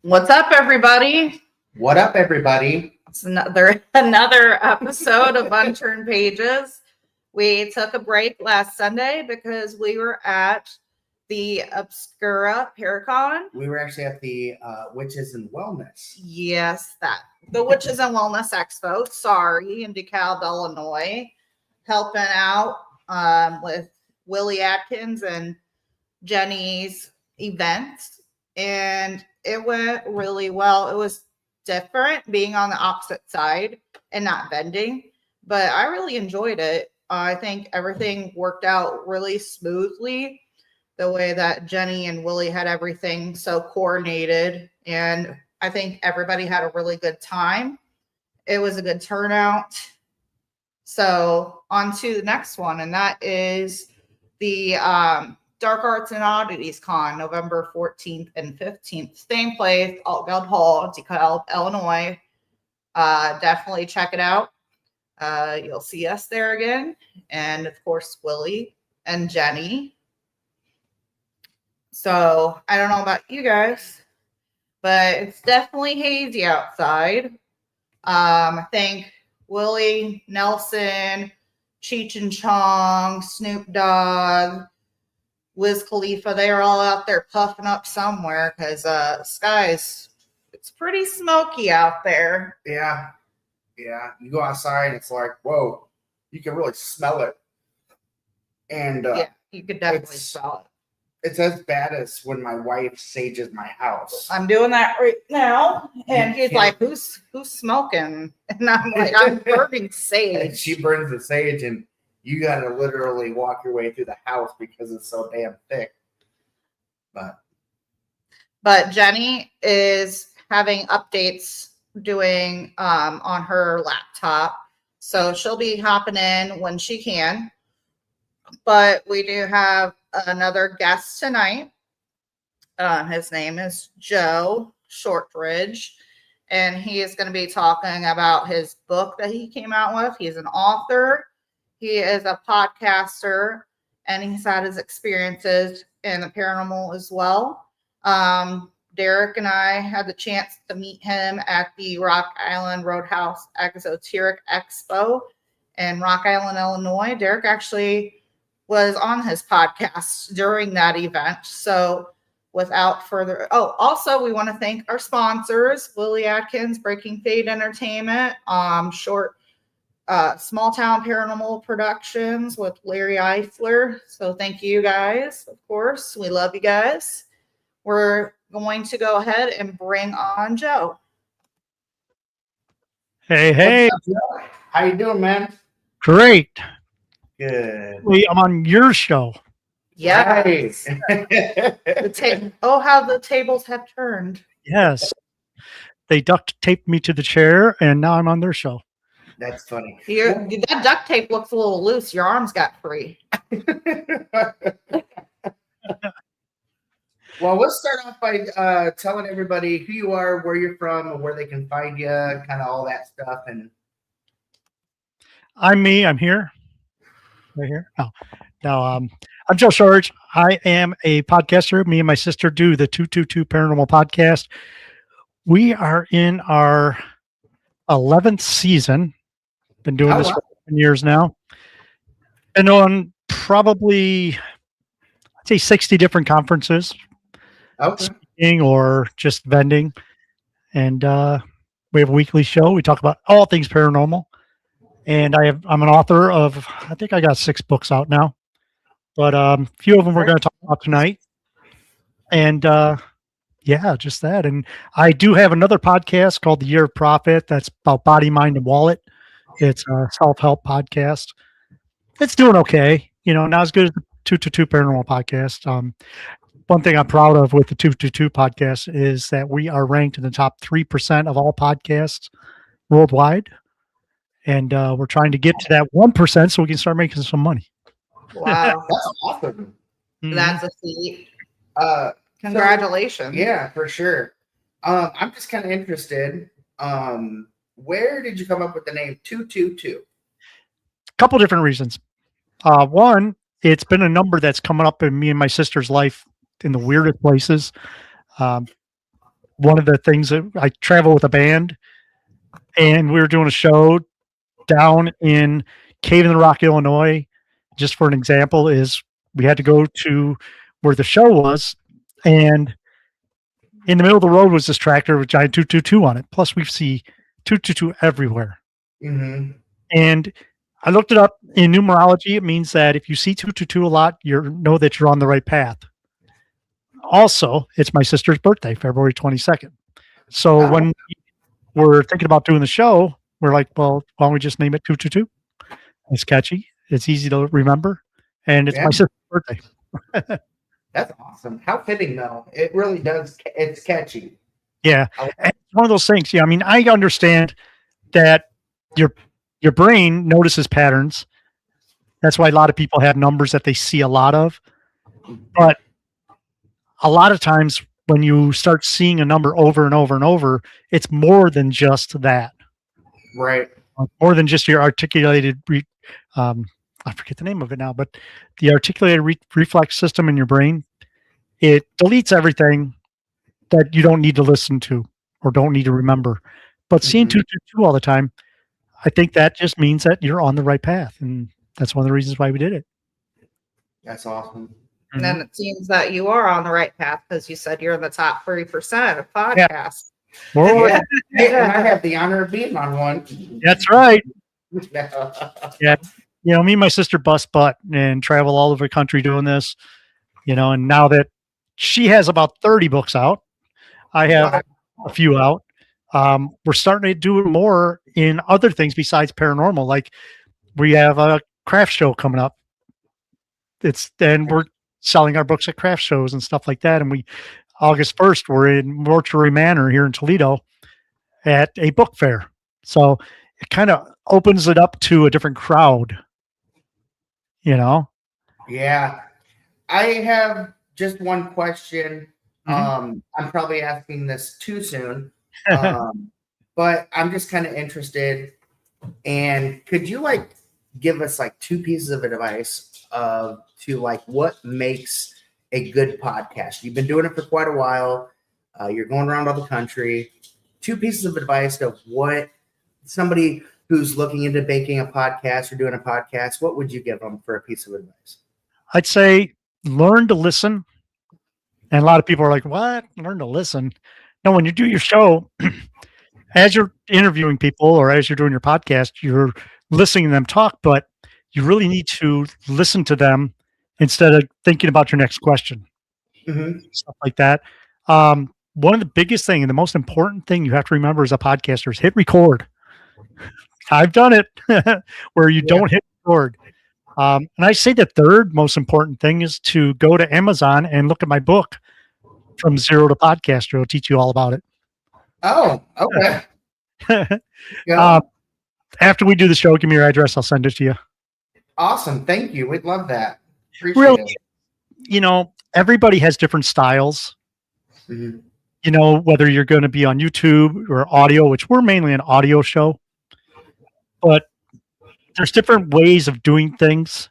What's up, everybody? What up, everybody? It's another episode of Unturned Pages. We took a break last Sunday because we were at the Obscura Paracon. We were actually at the Witches and Wellness. Yes, the Witches and Wellness Expo. Sorry, in DeKalb, Illinois, helping out with Willie Atkins and Jenny's events, and it went really well. It was different being on the opposite side and not vending, but I really enjoyed it. I think everything worked out really smoothly, the way that Jenny and Willie had everything so coordinated, and I think everybody had a really good time. It was a good turnout. So on to the next one, and that is the Dark Arts and Oddities Con, November 14th and 15th. Same place, Altgeld Hall, DeKalb, Illinois. Definitely check it out. You'll see us there again. And, of course, Willie and Jenny. So, I don't know about you guys, but it's definitely hazy outside. I think Willie, Nelson, Cheech and Chong, Snoop Dogg, Wiz Khalifa, they are all out there puffing up somewhere because it's pretty smoky out there. Yeah. You go outside, it's like, whoa, you can really smell it. And yeah, you could definitely smell it. It's as bad as when my wife sages my house. I'm doing that right now, and he's like, "Who's smoking?" And I'm like, "I'm burning sage." And she burns the sage, and you got to literally walk your way through the house because it's so damn thick. But Jenny is having updates doing on her laptop. So she'll be hopping in when she can. But we do have another guest tonight. His name is Joe Shortridge. And he is going to be talking about his book that he came out with. He's an author. He is a podcaster, and he's had his experiences in the paranormal as well. Derek and I had the chance to meet him at the Rock Island Roadhouse Exoteric Expo in Rock Island, Illinois. Derek actually was on his podcast during that event. So without further, also we want to thank our sponsors, Willie Atkins, Breaking Fade Entertainment, Small Town Paranormal Productions with Larry Eifler. So thank you guys. Of course, we love you guys. We're going to go ahead and bring on Joe. Hey. What's up, Joe? How you doing, man? Great. Good. I'm on your show. Yes. How the tables have turned. Yes. They duct taped me to the chair, and now I'm on their show. That's funny. That duct tape looks a little loose. Your arms got free. Well, let's start off by telling everybody who you are, where you're from, and where they can find you, kind of all that stuff. And I'm me. I'm here. Right here. I'm Joe Shortridge. I am a podcaster. Me and my sister do the 222 Paranormal Podcast. We are in our 11th season. Been doing this for 10 years now. Been on probably, I'd say 60 different conferences. Speaking or just vending. And we have a weekly show. We talk about all things paranormal. And I'm an author of, I think I got 6 books out now. But a few of them we're going to talk about tonight. And just that. And I do have another podcast called The Year of Profit. That's about body, mind, and wallet. It's a self-help podcast. It's doing okay. Not as good as the 222 Paranormal Podcast. One thing I'm proud of with the 222 podcast is that we are ranked in the top 3% of all podcasts worldwide. And we're trying to get to that 1% so we can start making some money. Wow. That's awesome. That's a feat. Congratulations. So, yeah, for sure. I'm just kind of interested. Where did you come up with the name 222? A couple different reasons. One, it's been a number that's coming up in me and my sister's life in the weirdest places. one of the things that I travel with a band, and we were doing a show down in Cave in the Rock, Illinois. Just for an example, is we had to go to where the show was, and in the middle of the road was this tractor with giant 222 on it. Plus, we see 222 everywhere. Mm-hmm. And I looked it up in numerology. It means that if you see 222 a lot, you know that you're on the right path. Also, it's my sister's birthday, February 22nd. So when we're thinking about doing the show, we're like, well, why don't we just name it 222? It's catchy. It's easy to remember. And it's my sister's birthday. That's awesome. How fitting, though. It really does. It's catchy. Yeah. And it's one of those things. Yeah. I mean, I understand that your brain notices patterns. That's why a lot of people have numbers that they see a lot of. But a lot of times when you start seeing a number over and over and over, it's more than just that. Right. More than just your articulated, I forget the name of it now, but the articulated reflex system in your brain, it deletes everything that you don't need to listen to or don't need to remember. But seeing 222 all the time, I think that just means that you're on the right path. And that's one of the reasons why we did it. That's awesome. And then it seems that you are on the right path because you said you're in the top 3% of podcasts. Yeah. And I have the honor of being on one. That's right. Yeah. You know, me and my sister bust butt and travel all over the country doing this, you know, and now that she has about 30 books out, I have a few out. We're starting to do more in other things besides paranormal. Like we have a craft show coming up. And we're selling our books at craft shows and stuff like that. And August 1st, we're in Mortuary Manor here in Toledo at a book fair. So it kind of opens it up to a different crowd, you know? Yeah. I have just one question. I'm probably asking this too soon. But I'm just kind of interested. And could you give us two pieces of advice to what makes a good podcast? You've been doing it for quite a while. You're going around all the country. 2 pieces of advice of what somebody who's looking into making a podcast or doing a podcast, what would you give them for a piece of advice? I'd say learn to listen. And a lot of people are like, what? Learn to listen. No, when you do your show, as you're interviewing people or as you're doing your podcast, you're listening to them talk, but you really need to listen to them instead of thinking about your next question. Stuff like that. One of the biggest thing and the most important thing you have to remember as a podcaster is hit record. I've done it where you don't hit record. And I say the third most important thing is to go to Amazon and look at my book, From Zero to Podcaster. It'll teach you all about it. Oh, okay. After we do the show, give me your address. I'll send it to you. Awesome. Thank you. We'd love that. Appreciate Really, it. You know, everybody has different styles. You know, whether you're going to be on YouTube or audio, which we're mainly an audio show, but there's different ways of doing things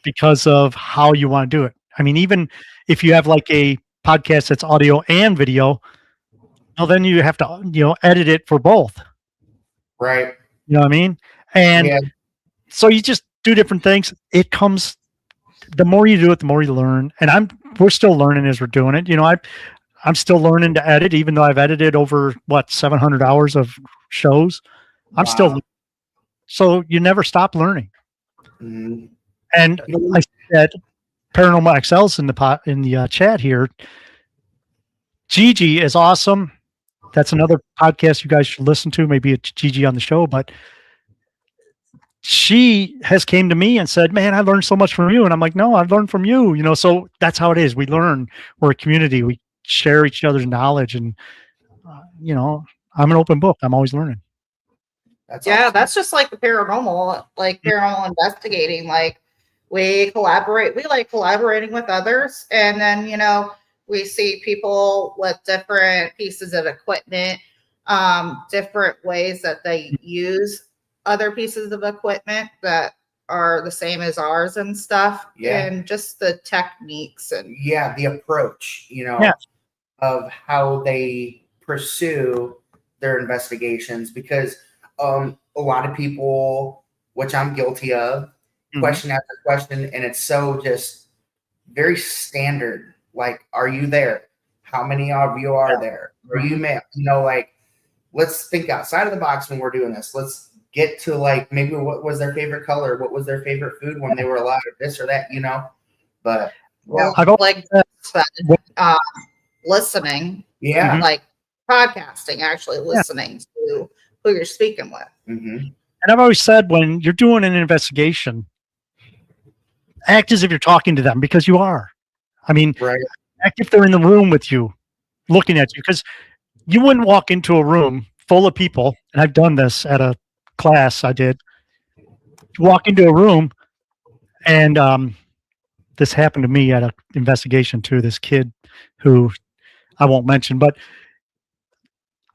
because of how you want to do it. I mean, even if you have a podcast that's audio and video, well, then you have to, edit it for both. Right. You know what I mean? And so you just do different things. It comes, the more you do it, the more you learn. And we're still learning as we're doing it. You know, I'm still learning to edit, even though I've edited over 700 hours of shows. I'm still, so you never stop learning. And I said, Paranormal XL's in the chat here. Gigi is awesome. That's another podcast you guys should listen to. Maybe it's Gigi on the show, but she has came to me and said, man, I learned so much from you. And I'm like, no, I've learned from you, so that's how it is. We learn. We're a community. We share each other's knowledge and, I'm an open book. I'm always learning. That's awesome. That's just like the paranormal, paranormal investigating. We collaborate. We like collaborating with others. And then, we see people with different pieces of equipment, different ways that they use other pieces of equipment that are the same as ours and stuff. And just the techniques and the approach, Yeah. of how they pursue their investigations, because a lot of people, which I'm guilty of, question after question, and it's so just very standard. Like, are you there? How many of you are there? Are you male? Like, let's think outside of the box when we're doing this. Let's get to like maybe what was their favorite color, what was their favorite food when they were alive, or this or that, But Well, I've always like listening, like podcasting, actually listening to who you're speaking with. Mm-hmm. And I've always said, when you're doing an investigation, act as if you're talking to them, because you are. I mean, act if they're in the room with you, looking at you, because you wouldn't walk into a room full of people. And I've done this at a class I did. Walk into a room, and this happened to me at an investigation too. This kid who I won't mention, but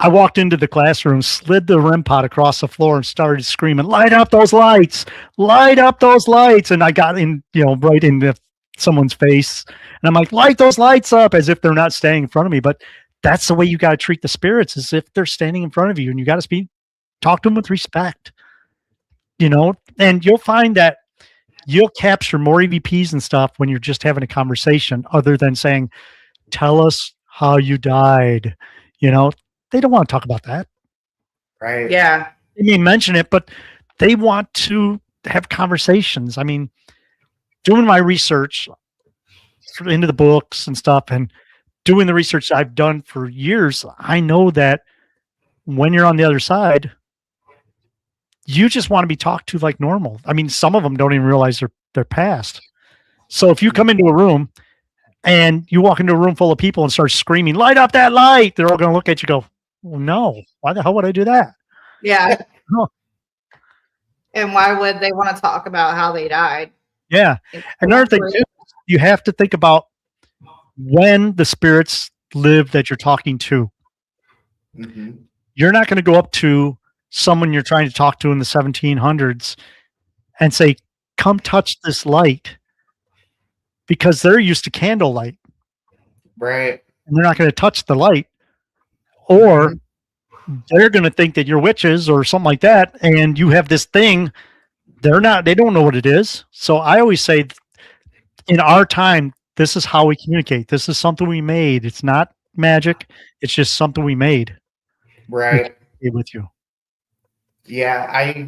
I walked into the classroom, slid the REM pod across the floor, and started screaming, "Light up those lights! Light up those lights!" And I got in, right into someone's face. And I'm like, "Light those lights up," as if they're not standing in front of me. But that's the way you got to treat the spirits, as if they're standing in front of you, and you got to talk to them with respect, and you'll find that you'll capture more EVPs and stuff when you're just having a conversation, other than saying, "Tell us how you died." They don't want to talk about that. Right. Yeah. They may mention it, but they want to have conversations. I mean, doing my research into the books and stuff, and doing the research I've done for years, I know that when you're on the other side, you just want to be talked to like normal. I mean, some of them don't even realize they're past. So if you come into a room and you walk into a room full of people and start screaming, "Light up that light," they're all going to look at you and go, "Well, no, why the hell would I do that?" Yeah. No. And why would they want to talk about how they died? Yeah. Another thing too, you have to think about when the spirits live that you're talking to. Mm-hmm. You're not going to go up to someone you're trying to talk to in the 1700s and say, "Come touch this light," because they're used to candlelight. Right. And they're not going to touch the light, or they're going to think that you're witches or something like that. And you have this thing. They don't know what it is. So I always say, in our time, this is how we communicate. This is something we made. It's not magic. It's just something we made. Right. With you. Yeah.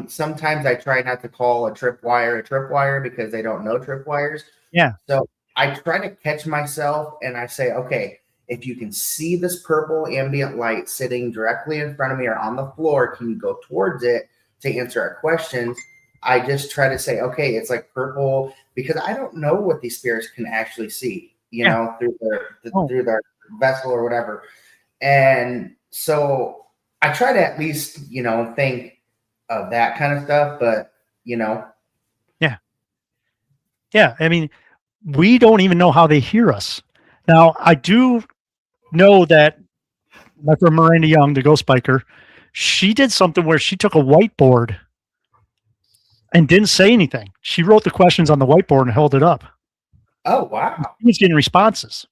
Sometimes I try not to call a tripwire because they don't know tripwires. Yeah. So I try to catch myself and I say, okay, if you can see this purple ambient light sitting directly in front of me or on the floor, can you go towards it to answer our questions? I just try to say, okay, it's like purple, because I don't know what these spirits can actually see, through their vessel or whatever. And so I try to at least, think of that kind of stuff, but Yeah. Yeah. I mean, we don't even know how they hear us. Now, I do know that my friend Miranda Young, the ghost biker, she did something where she took a whiteboard and didn't say anything. She wrote the questions on the whiteboard and held it up. Oh, wow. She was getting responses.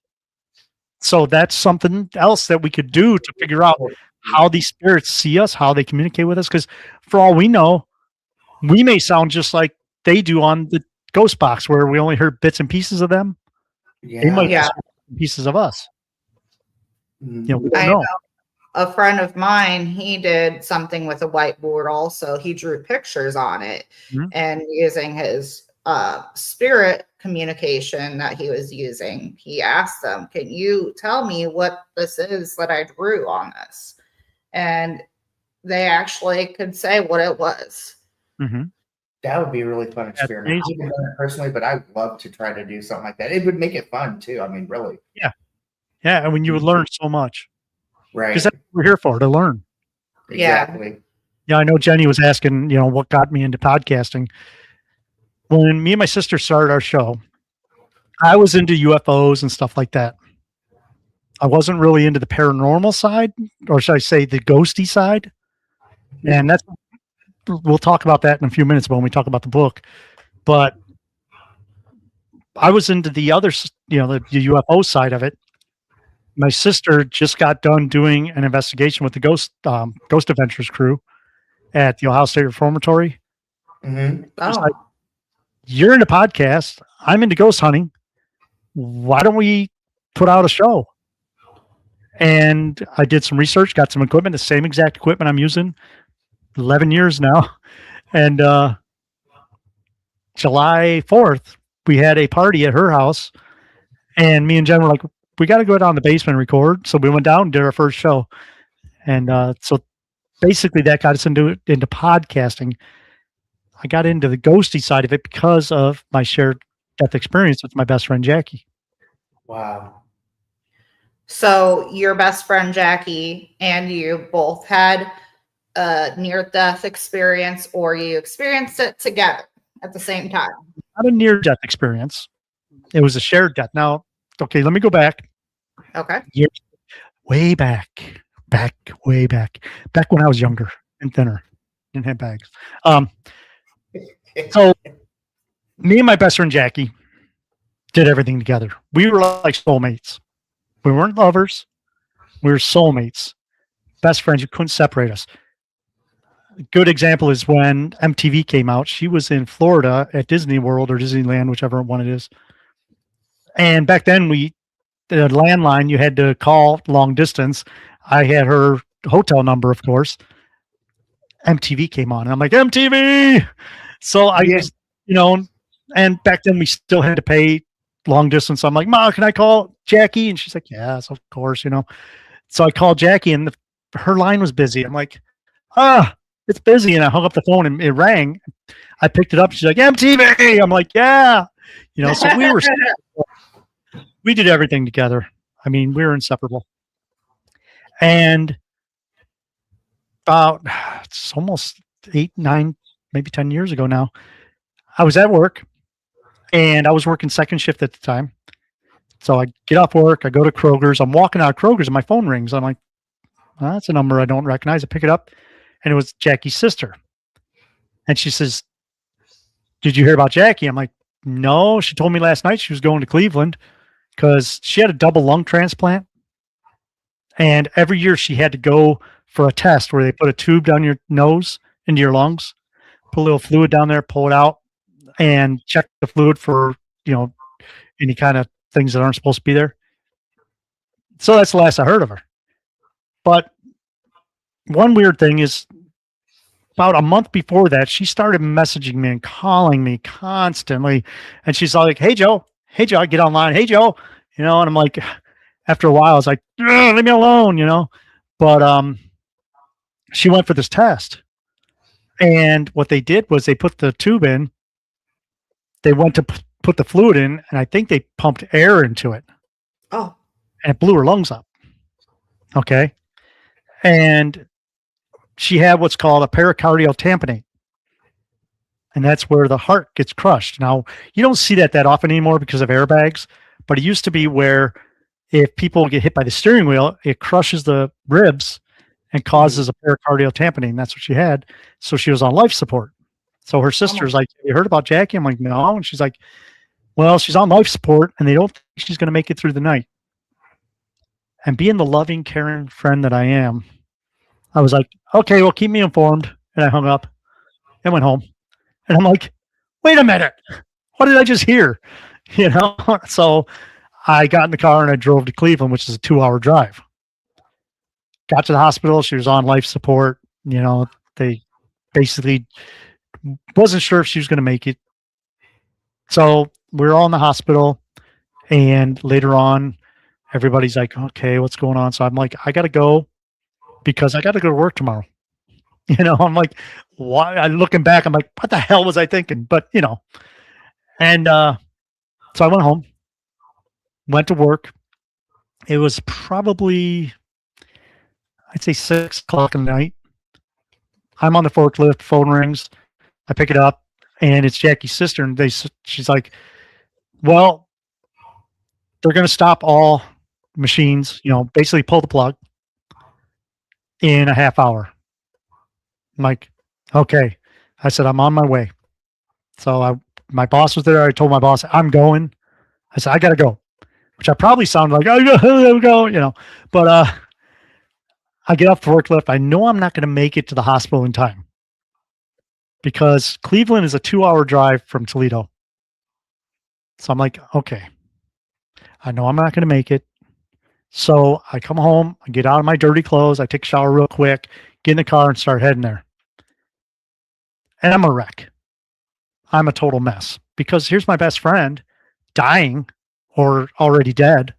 So that's something else that we could do to figure out how these spirits see us, how they communicate with us. Because for all we know, we may sound just like they do on the ghost box, where we only heard bits and pieces of them. Yeah. They might hear pieces of us. Mm-hmm. We don't know. A friend of mine, he did something with a whiteboard also. He drew pictures on it, and using his spirit communication that he was using, he asked them, "Can you tell me what this is that I drew on this?" And they actually could say what it was. Mm-hmm. That would be a really fun experiment. I haven't done it personally, but I'd love to try to do something like that. It would make it fun too. I mean, really. Yeah. Yeah. And when you would learn so much. Right. Because that's what we're here for, to learn. Exactly. Yeah. I know Jenny was asking, what got me into podcasting. When me and my sister started our show, I was into UFOs and stuff like that. I wasn't really into the paranormal side, or should I say the ghosty side. And we'll talk about that in a few minutes when we talk about the book. But I was into the other, the UFO side of it. my sister just got done doing an investigation with the Ghost Adventures crew at the Ohio State Reformatory. Mm-hmm. She's Oh, like, "You're into podcasts. I'm into ghost hunting. Why don't we put out a show?" And I did some research, got some equipment, the same exact equipment I'm using 11 years now. And July 4th, we had a party at her house, and me and Jen were like, we got to go down to the basement and record. So we went down and did our first show. And so basically that got us into podcasting. I got into the ghosty side of it because of my shared death experience with my best friend, Jackie. Wow. so your best friend Jackie and you both had a near-death experience, or you experienced it together at the same time? Not a near death experience. It was a shared death. Now, okay, let me go back. Okay. Way back when I was younger and thinner and had bags. So me and my best friend Jackie did everything together. We were like soulmates. We weren't lovers. We were soulmates. Best friends. You couldn't separate us. A good example is when MTV came out. She was in Florida at Disney World or Disneyland, whichever one it is. And back then the landline, you had to call long distance. I had her hotel number, of course. MTV came on, and I'm like, MTV. So I Yeah. just, and back then we still had to pay long distance. I'm like, Ma, can I call Jackie? And she's like, yes, of course, So I called Jackie, and her line was busy. I'm like, it's busy. And I hung up the phone, and it rang. I picked it up. She's like, MTV. I'm like, yeah. So we did everything together. I mean, we were inseparable. And it's almost 8, 9, maybe 10 years ago now, I was at work, and I was working second shift at the time. So I get off work, I go to Kroger's, I'm walking out of Kroger's, and my phone rings. I'm like, that's a number I don't recognize. I pick it up, and it was Jackie's sister. And she says, did you hear about Jackie? I'm like, no. She told me last night she was going to Cleveland because she had a double lung transplant. And every year she had to go for a test where they put a tube down your nose into your lungs, put a little fluid down there, pull it out, and check the fluid for, any kind of things that aren't supposed to be there. So that's the last I heard of her. But one weird thing is, about a month before that, she started messaging me and calling me constantly. And she's like, hey, Joe, I get online. Hey, Joe, and I'm like, after a while, I was like, leave me alone, But she went for this test. And what they did was they put the tube in. They went to put the fluid in, and I think they pumped air into it. Oh. And it blew her lungs up. Okay. And she had what's called a pericardial tamponade. And that's where the heart gets crushed. Now, you don't see that often anymore because of airbags, but it used to be where if people get hit by the steering wheel, it crushes the ribs and causes a pericardial tamponade. That's what she had. So she was on life support. So her sister's like, have you heard about Jackie? I'm like, no. And she's like, well, she's on life support, and they don't think she's going to make it through the night. And being the loving, caring friend that I am, I was like, okay, well, keep me informed. And I hung up and went home. And I'm like, wait a minute. What did I just hear? So I got in the car and I drove to Cleveland, which is a 2-hour drive. Got to the hospital. She was on life support. They basically wasn't sure if she was going to make it. So we were all in the hospital. And later on, everybody's like, okay, what's going on? So I'm like, I got to go because I got to go to work tomorrow. I'm like, why? I'm looking back. I'm like, what the hell was I thinking? But, and so I went home, went to work. It was probably, I'd say 6 o'clock in the night. I'm on the forklift, phone rings. I pick it up, and it's Jackie's sister. And she's like, well, they're going to stop all machines, basically pull the plug in a half hour. I'm like, okay. I said, I'm on my way. So my boss was there. I told my boss, I'm going. I said, I got to go. which I probably sound like, oh, there we go, but I get off the forklift. I know I'm not going to make it to the hospital in time because Cleveland is a 2-hour drive from Toledo. So I'm like, okay, I know I'm not going to make it. So I come home, I get out of my dirty clothes, I take a shower real quick, get in the car and start heading there. And I'm a wreck. I'm a total mess because here's my best friend dying or already dead.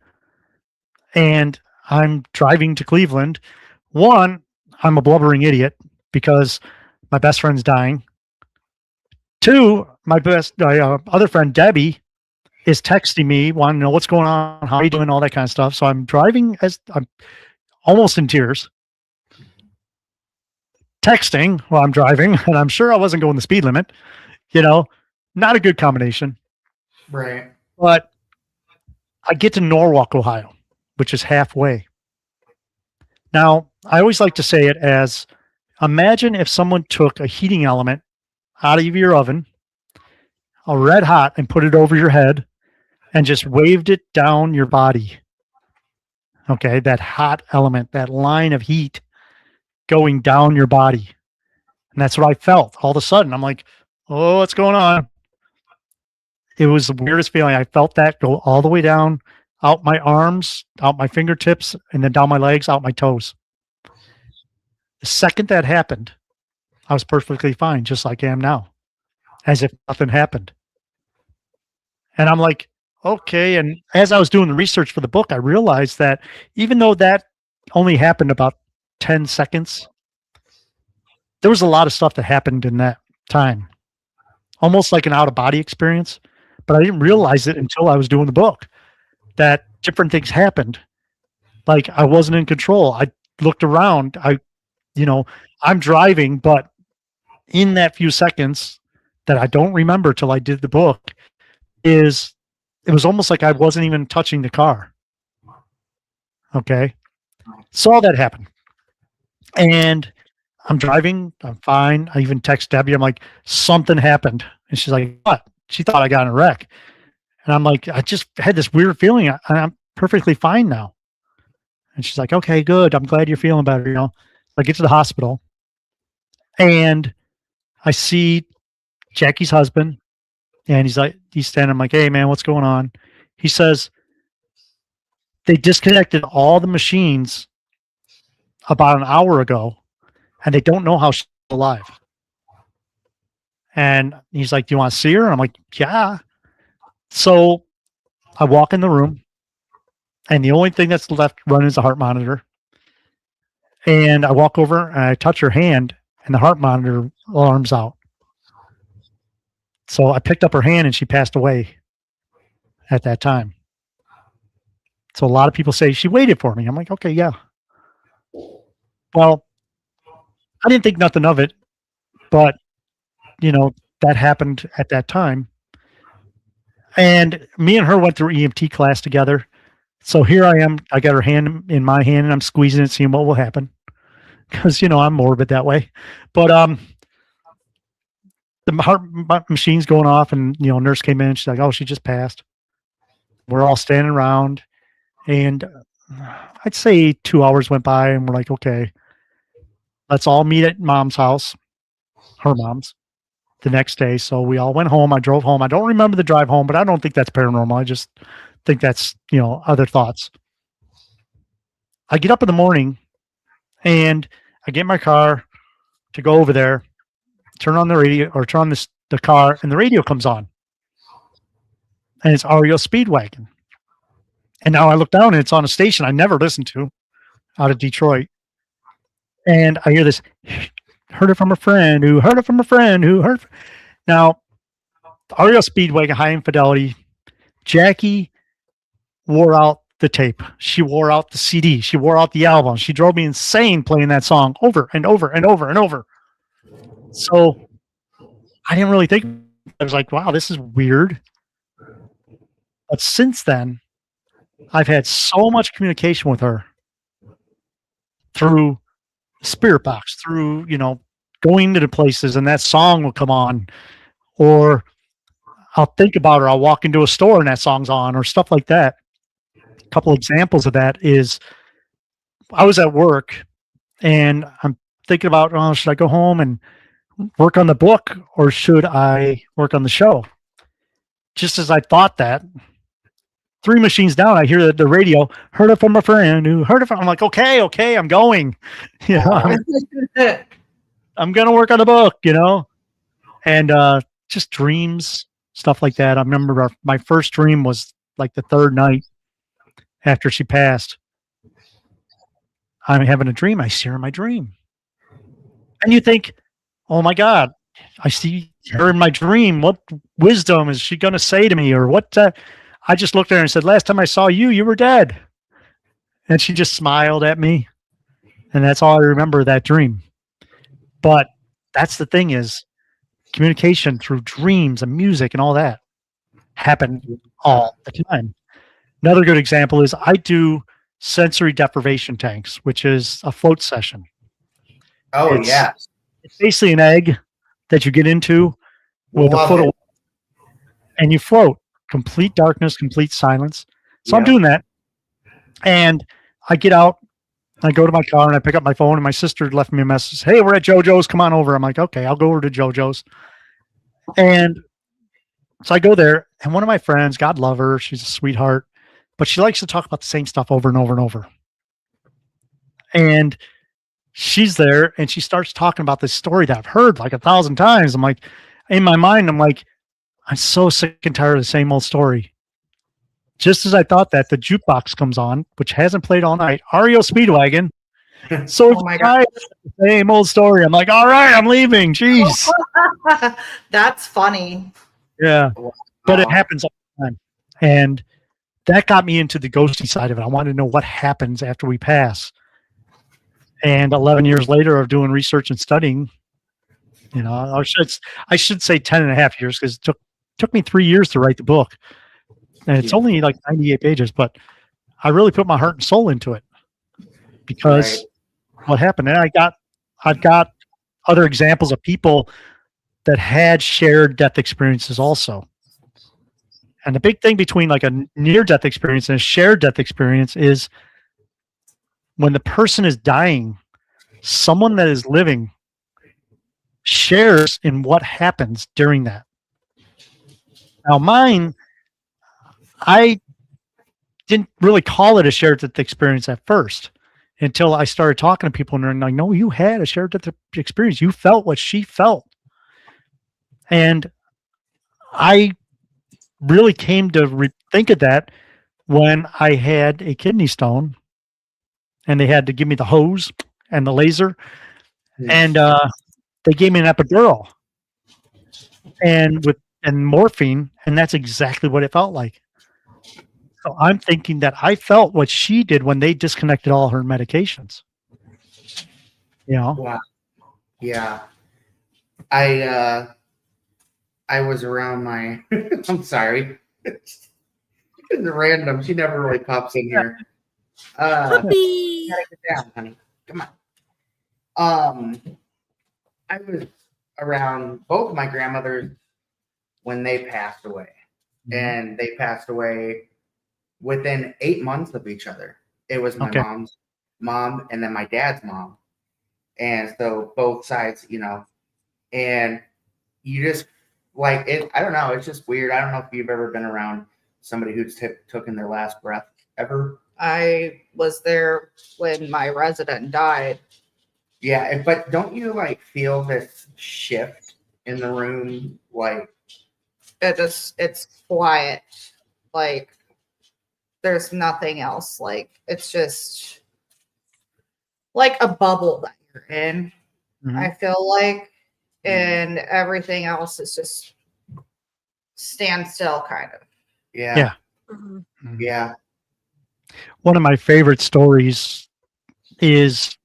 And I'm driving to Cleveland. One, I'm a blubbering idiot because my best friend's dying. Two, my other friend, Debbie, is texting me, wanting to know what's going on, how are you doing, all that kind of stuff. So I'm driving as I'm almost in tears, texting while I'm driving, and I'm sure I wasn't going the speed limit. Not a good combination. Right. But I get to Norwalk, Ohio, which is halfway. Now, I always like to say it as, imagine if someone took a heating element out of your oven, a red hot, and put it over your head and just waved it down your body. Okay, that hot element, that line of heat going down your body. And that's what I felt. All of a sudden, I'm like, oh, what's going on? It was the weirdest feeling. I felt that go all the way down, out my arms, out my fingertips, and then down my legs, out my toes. The second that happened, I was perfectly fine, just like I am now, as if nothing happened. And I'm like, okay. And as I was doing the research for the book, I realized that even though that only happened about 10 seconds, there was a lot of stuff that happened in that time, almost like an out-of-body experience. But I didn't realize it until I was doing the book, that different things happened. Like I wasn't in control. I looked around. I'm driving, but in that few seconds that I don't remember till I did the book, it was almost like I wasn't even touching the car. Okay. Saw that happen. And I'm driving. I'm fine. I even text Debbie. I'm like, something happened. And she's like, what? She thought I got in a wreck. And I'm like, I just had this weird feeling. I'm perfectly fine now. And she's like, okay, good. I'm glad you're feeling better. I get to the hospital and I see Jackie's husband, and he's standing. I'm like, hey man, what's going on? He says they disconnected all the machines about an hour ago and they don't know how she's alive. And he's like, do you want to see her? And I'm like, yeah. So I walk in the room and the only thing that's left running is a heart monitor. And I walk over and I touch her hand and the heart monitor alarm's out. So I picked up her hand and she passed away at that time. So a lot of people say she waited for me. I'm like, okay, yeah. Well, I didn't think nothing of it, but that happened at that time. And me and her went through EMT class together. So here I am. I got her hand in my hand and I'm squeezing it, seeing what will happen. Because, I'm morbid that way. But the heart machine's going off and, nurse came in and she's like, oh, she just passed. We're all standing around. And I'd say 2 hours went by and we're like, okay, let's all meet at mom's house, her mom's, the next day. So we all went home. I drove home. I don't remember the drive home, but I don't think that's paranormal. I just think that's, other thoughts. I get up in the morning and I get in my car to go over there, turn on the radio or turn on the car, and the radio comes on. And it's REO Speedwagon. And now I look down and it's on a station I never listened to out of Detroit. And I hear this, heard it from a friend who heard it from a friend who heard. Now, REO Speedwagon, High Infidelity, Jackie wore out the tape. She wore out the CD. She wore out the album. She drove me insane playing that song over and over and over and over. So I didn't really think, I was like, wow, this is weird. But since then, I've had so much communication with her through Spirit Box, through, going to the places and that song will come on, or I'll think about her. I'll walk into a store and that song's on or stuff like that. couple examples of that is I was at work and I'm thinking about, oh, should I go home and work on the book or should I work on the show? Just as I thought that, 3 machines down, I hear the radio, heard it from a friend who heard it from, I'm like, okay, I'm going, you know, I'm going to work on the book, you know, and just dreams, stuff like that. I remember my first dream was like the 3rd night after she passed. I'm having a dream. I see her in my dream. And you think, oh my God, I see her in my dream. What wisdom is she going to say to me? Or what? I just looked at her and said, last time I saw you, you were dead. And she just smiled at me. And that's all I remember of that dream. But that's the thing is communication through dreams and music and all that happen all the time. Another good example is I do sensory deprivation tanks, which is a float session. Oh, It's- yeah. It's basically an egg that you get into with a Love foot it. of, and you float. Complete darkness, complete silence. So I'm Yeah. doing that. And I get out, I go to my car and I pick up my phone and my sister left me a message. Hey, we're at JoJo's. Come on over. I'm like, okay, I'll go over to JoJo's. And so I go there and one of my friends, God love her, she's a sweetheart, but she likes to talk about the same stuff over and over and over. And she's there and she starts talking about this story that I've heard like 1,000 times. I'm like, in my mind, I'm like, I'm so sick and tired of the same old story. Just as I thought that, the jukebox comes on, which hasn't played all night, REO Speedwagon. So Oh my God, the same old story. I'm like, all right, I'm leaving. Jeez. That's funny. Yeah. But it Wow. happens all the time. And that got me into the ghosty side of it. I wanted to know what happens after we pass. And 11 years later of doing research and studying, you know, I should say 10 and a half years because it took me 3 years to write the book. And it's Yeah. only like 98 pages, but I really put my heart and soul into it because what happened. And I've got other examples of people that had shared death experiences also. And the big thing between like a near death experience and a shared death experience is when the person is dying, someone that is living shares in what happens during that. Now, mine, I didn't really call it a shared death experience at first until I started talking to people and they're like, no, you had a shared death experience. You felt what she felt. And I really came to think of that when I had a kidney stone and they had to give me the hose and the laser and they gave me an epidural and morphine, and that's exactly what it felt like. So I'm thinking that I felt what she did when they disconnected all her medications. You know? Wow. Yeah. I was around my I'm sorry. It's random. She never really pops in here. Puppy. Gotta get down, honey. Come on. I was around both my grandmothers when they passed away. And they passed away within 8 months of each other. It was my Okay. mom's mom and then my dad's mom. And so both sides, you know, and you just like it. I don't know. It's just weird. I don't know if you've ever been around somebody who's taken their last breath ever. I was there when my resident died. Yeah. But don't you like feel this shift in the room? Like, It's quiet. Like there's nothing else. Like it's just like a bubble that you're in. Mhm. I feel like, and everything else is just standstill kind of. yeah. Yeah. Mhm. Yeah. One of my favorite stories is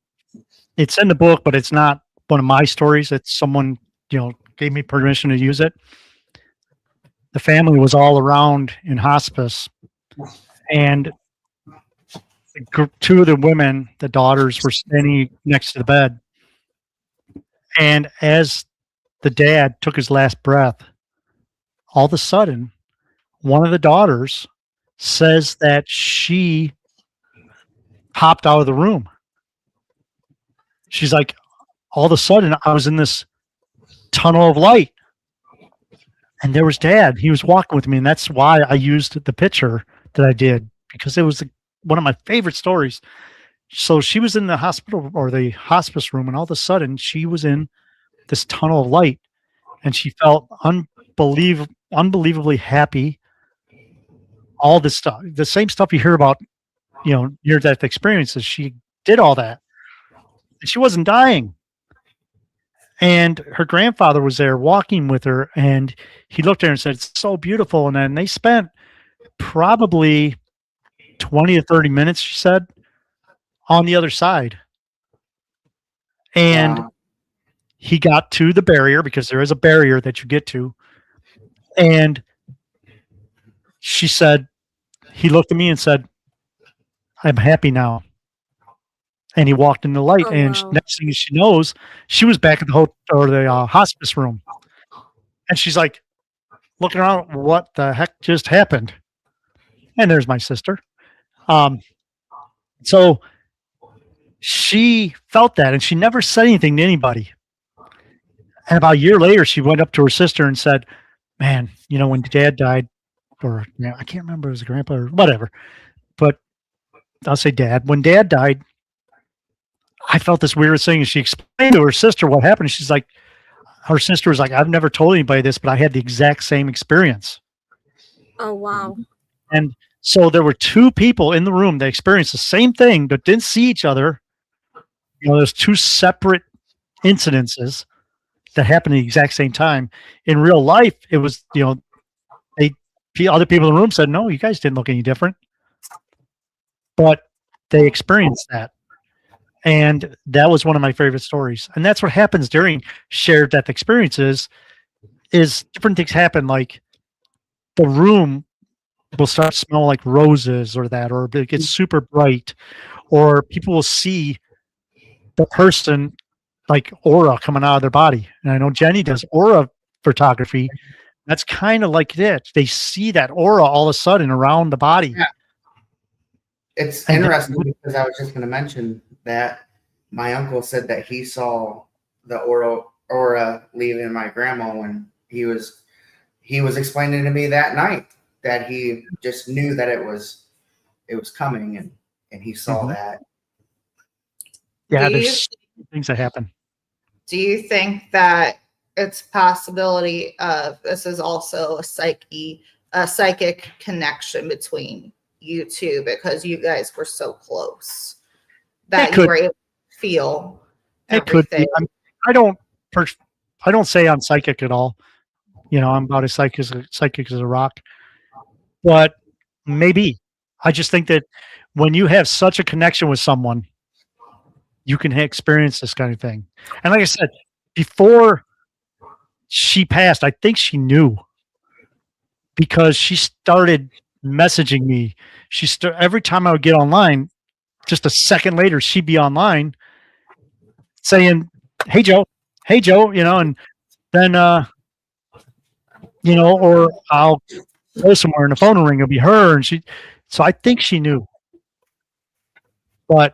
it's in the book, but it's not one of my stories. It's someone, you know, gave me permission to use it. The family was all around in hospice, and two of the women, the daughters, were standing next to the bed. And as the dad took his last breath, all of a sudden, one of the daughters says that she popped out of the room. She's like, all of a sudden, I was in this tunnel of light, and there was Dad. He was walking with me, and that's why I used the picture that I did, because it was one of my favorite stories. So she was in the hospital or the hospice room, and all of a sudden, she was in this tunnel of light, and she felt unbelievably happy. All this stuff, the same stuff you hear about, near-death experiences. She did all that, and she wasn't dying. And her grandfather was there walking with her, and he looked at her and said, "It's so beautiful." And then they spent probably 20 to 30 minutes, she said, on the other side. And Wow. he got to the barrier, because there is a barrier that you get to. And she said, he looked at me and said, "I'm happy now." And he walked in the light, Oh, and wow. next thing she knows, she was back at the hospice room, and she's like looking around, what the heck just happened? And there's my sister. So she felt that, and she never said anything to anybody. And about a year later, she went up to her sister and said, "Man, when Dad died, or I can't remember, it was a grandpa or whatever, but I'll say Dad. When Dad died, I felt this weird thing." And she explained to her sister what happened. She's like, her sister was like, "I've never told anybody this, but I had the exact same experience." Oh, wow. And so there were two people in the room that experienced the same thing, but didn't see each other. There's two separate incidences that happened at the exact same time. In real life, it was, other people in the room said, "No, you guys didn't look any different." But they experienced that. And that was one of my favorite stories. And that's what happens during shared death experiences, is different things happen. Like the room will start smelling like roses, or it gets super bright, or people will see the person like aura coming out of their body. And I know Jenny does aura photography. That's kind of like it. They see that aura all of a sudden around the body. Yeah. It's And interesting because I was just going to mention that my uncle said that he saw the aura leaving my grandma when he was explaining to me that night that he just knew that it was coming, and he saw that. Yeah, Do you- there's things that happen. Do you think that it's possibility of this is also a psychic connection between you two, because you guys were so close that you were able to feel It could everything? be. I don't say I'm psychic at all. I'm about as psychic as a rock. But maybe. I just think that when you have such a connection with someone, you can experience this kind of thing. And like I said, before she passed, I think she knew, because she started messaging me. Every time I would get online, just a second later, she'd be online saying, "Hey Joe, and then or I'll go somewhere and the phone will ring, it'll be her, and so I think she knew. But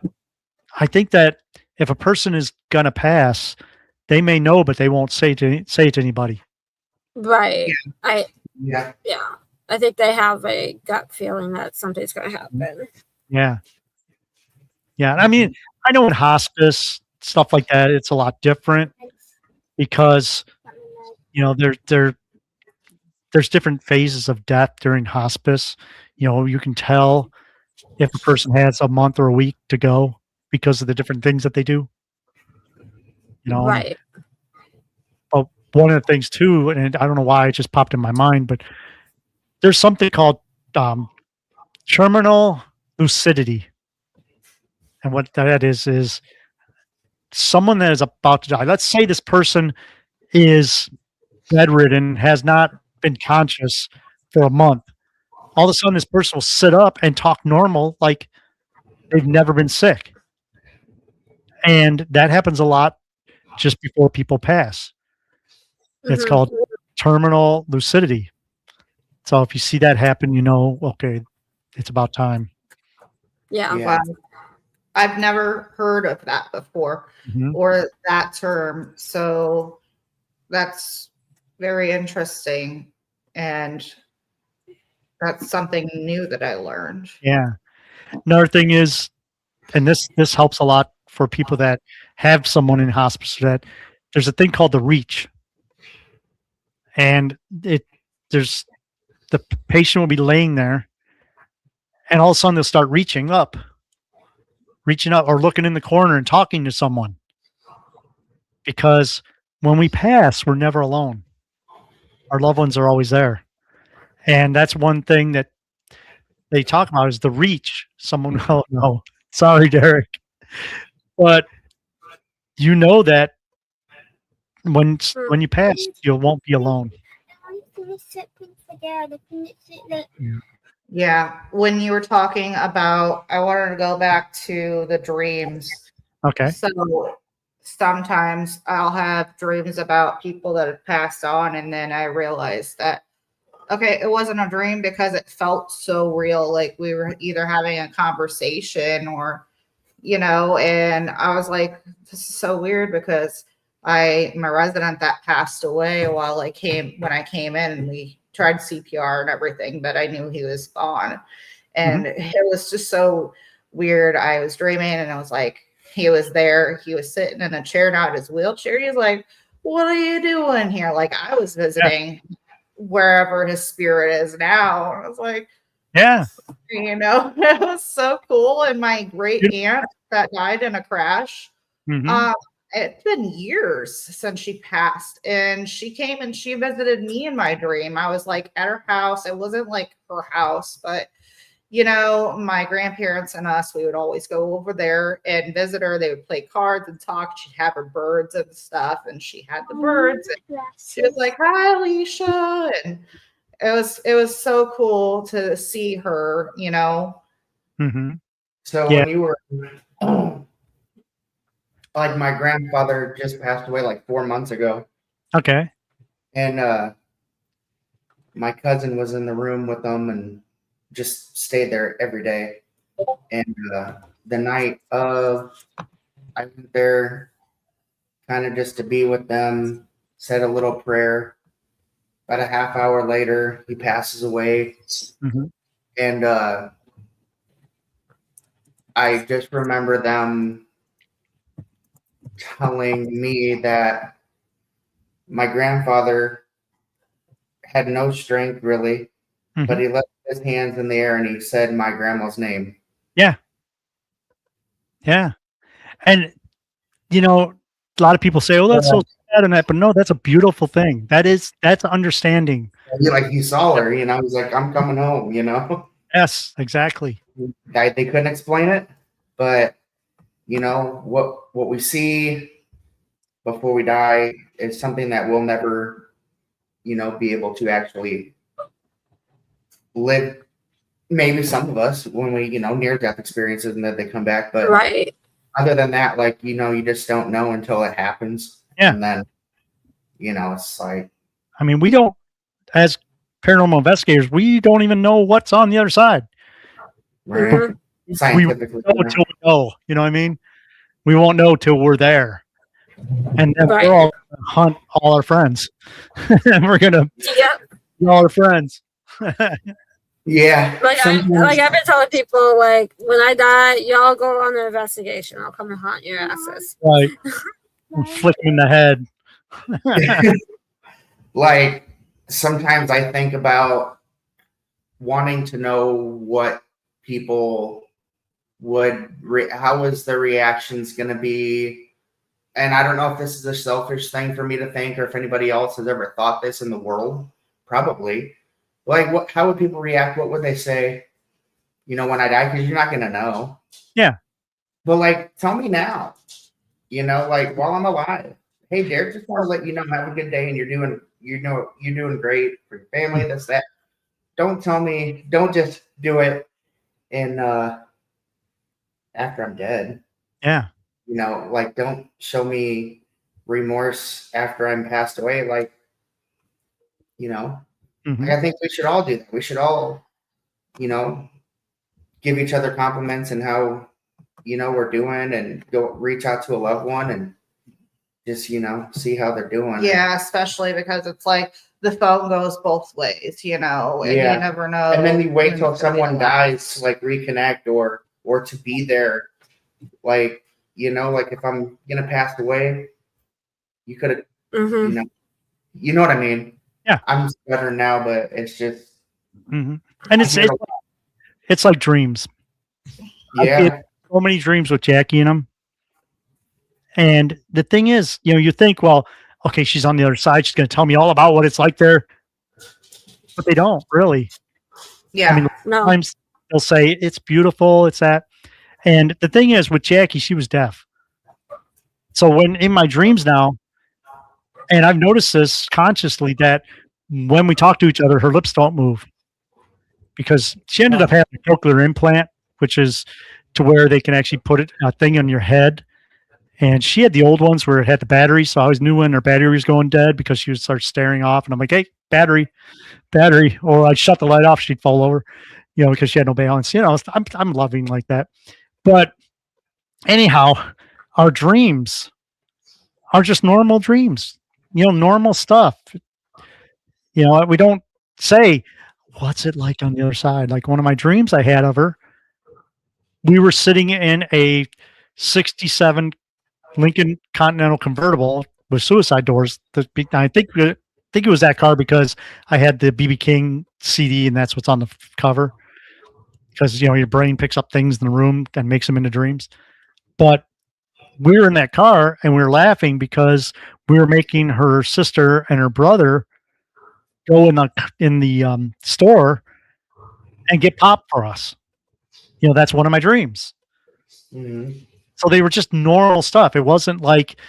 I think that if a person is gonna pass, they may know, but they won't say it to anybody. Right. Yeah. Yeah. I think they have a gut feeling that something's going to happen. Yeah. Yeah. I mean, I know in hospice, stuff like that, it's a lot different, because, there's different phases of death during hospice. You can tell if a person has a month or a week to go because of the different things that they do. Right. But one of the things too, and I don't know why it just popped in my mind, but there's something called terminal lucidity. And what that is someone that is about to die. Let's say this person is bedridden, has not been conscious for a month. All of a sudden, this person will sit up and talk normal, like they've never been sick. And that happens a lot just before people pass. It's Mhm. called terminal lucidity. So if you see that happen, okay, it's about time. Yeah. Yeah. Wow. I've never heard of that before Mhm. or that term. So that's very interesting. And that's something new that I learned. Yeah. Another thing is, and this helps a lot for people that have someone in hospice, that there's a thing called the reach. And there's the patient will be laying there, and all of a sudden they'll start reaching up or looking in the corner and talking to someone. Because when we pass, we're never alone. Our loved ones are always there. And that's one thing that they talk about is the reach. Someone will know. Sorry, Derek. But you know that when you pass, you won't be alone. Yeah. When you were talking about, I wanted to go back to the dreams. Okay. So sometimes I'll have dreams about people that have passed on, and then I realize that, okay, it wasn't a dream because it felt so real. Like we were either having a conversation or, and I was like, this is so weird because my resident that passed away when I came in, and we tried CPR and everything, but I knew he was gone. And it was just so weird. I was dreaming and I was like, he was there. He was sitting in a chair, not his wheelchair. He's like, what are you doing here? Like I was visiting wherever his spirit is now. I was like, Yeah. it was so cool. And my great aunt that died in a crash, it's been years since she passed, and she came and she visited me in my dream. I was like at her house. It wasn't like her house, but my grandparents and us, we would always go over there and visit her. They would play cards and talk. She'd have her birds and stuff, and she had the birds. And she was like, "Hi, Alicia," and it was so cool to see her. So Yeah. when you were like, my grandfather just passed away like 4 months ago, Okay. and my cousin was in the room with them and just stayed there every day. And the night of, I went there kind of just to be with them, said a little prayer. About a half hour later, he passes away. And I just remember them telling me that my grandfather had no strength really, but he left his hands in the air and he said my grandma's name. Yeah. Yeah. And a lot of people say, "Oh, that's so sad," and that, but no, that's a beautiful thing. That's understanding. He saw her, he's like, I'm coming home, Yes, exactly. They couldn't explain it, but what we see before we die is something that we'll never, be able to actually live. Maybe some of us when we, near death experiences and then they come back, but Right. other than that, like, you just don't know until it happens. Yeah. And then, it's like, I mean, we don't, as paranormal investigators, we don't even know what's on the other side. right. Scientifically, We won't know until we know. You know what I mean? We won't know till we're there, and then Right. we're all gonna hunt all our friends, and we're gonna Yep. all our friends. yeah. I've been telling people, like, when I die, y'all go on an investigation. I'll come and haunt your asses. Right. Flick them in the head. Like, sometimes I think about wanting to know what people how is the reactions going to be. And I don't know if this is a selfish thing for me to think or if anybody else has ever thought this in the world. Probably. Like, how would people react? What would they say, when I die? Because you're not going to know. Yeah. But, like, tell me now, like, while I'm alive. Hey, Derek, just want to let you know, have a good day, and you're doing great for your family, this, that. Don't tell me, don't just do it in after I'm dead. Yeah. Like, don't show me remorse after I'm passed away. Like, like, I think we should all do that. We should all, give each other compliments and how, we're doing, and go reach out to a loved one and just, see how they're doing. Yeah, especially because it's like the phone goes both ways, and Yeah. you never know. And then you wait when till it's gonna be someone the last. dies to like reconnect or to be there. Like, like if I'm gonna pass away, you could have, Mm-hmm. you know what I mean? Yeah. I'm better now, but it's just, And I'm it's here to- it's like dreams. I yeah, get so many dreams with Jackie in them. And the thing is, you think, well, okay, she's on the other side. She's going to tell me all about what it's like there, but they don't really. Yeah. I mean, No. sometimes they'll say it's beautiful, it's that. And the thing is, with Jackie, she was deaf. So when in my dreams now, and I've noticed this consciously, that when we talk to each other, her lips don't move because she ended up having a cochlear implant, which is to where they can actually put a thing on your head. And she had the old ones where it had the battery. So I always knew when her battery was going dead because she would start staring off. And I'm like, hey, battery. Or I'd shut the light off. She'd fall over, because she had no balance. I'm loving like that. But anyhow, our dreams are just normal dreams, normal stuff. We don't say, what's it like on the other side? Like one of my dreams I had of her, we were sitting in a 67 Lincoln Continental convertible with suicide doors. I think it was that car because I had the BB King CD and that's what's on the cover. Because your brain picks up things in the room and makes them into dreams. But we were in that car and we were laughing because we were making her sister and her brother go in the store and get pop for us. That's one of my dreams. Mhm. So they were just normal stuff. It wasn't like,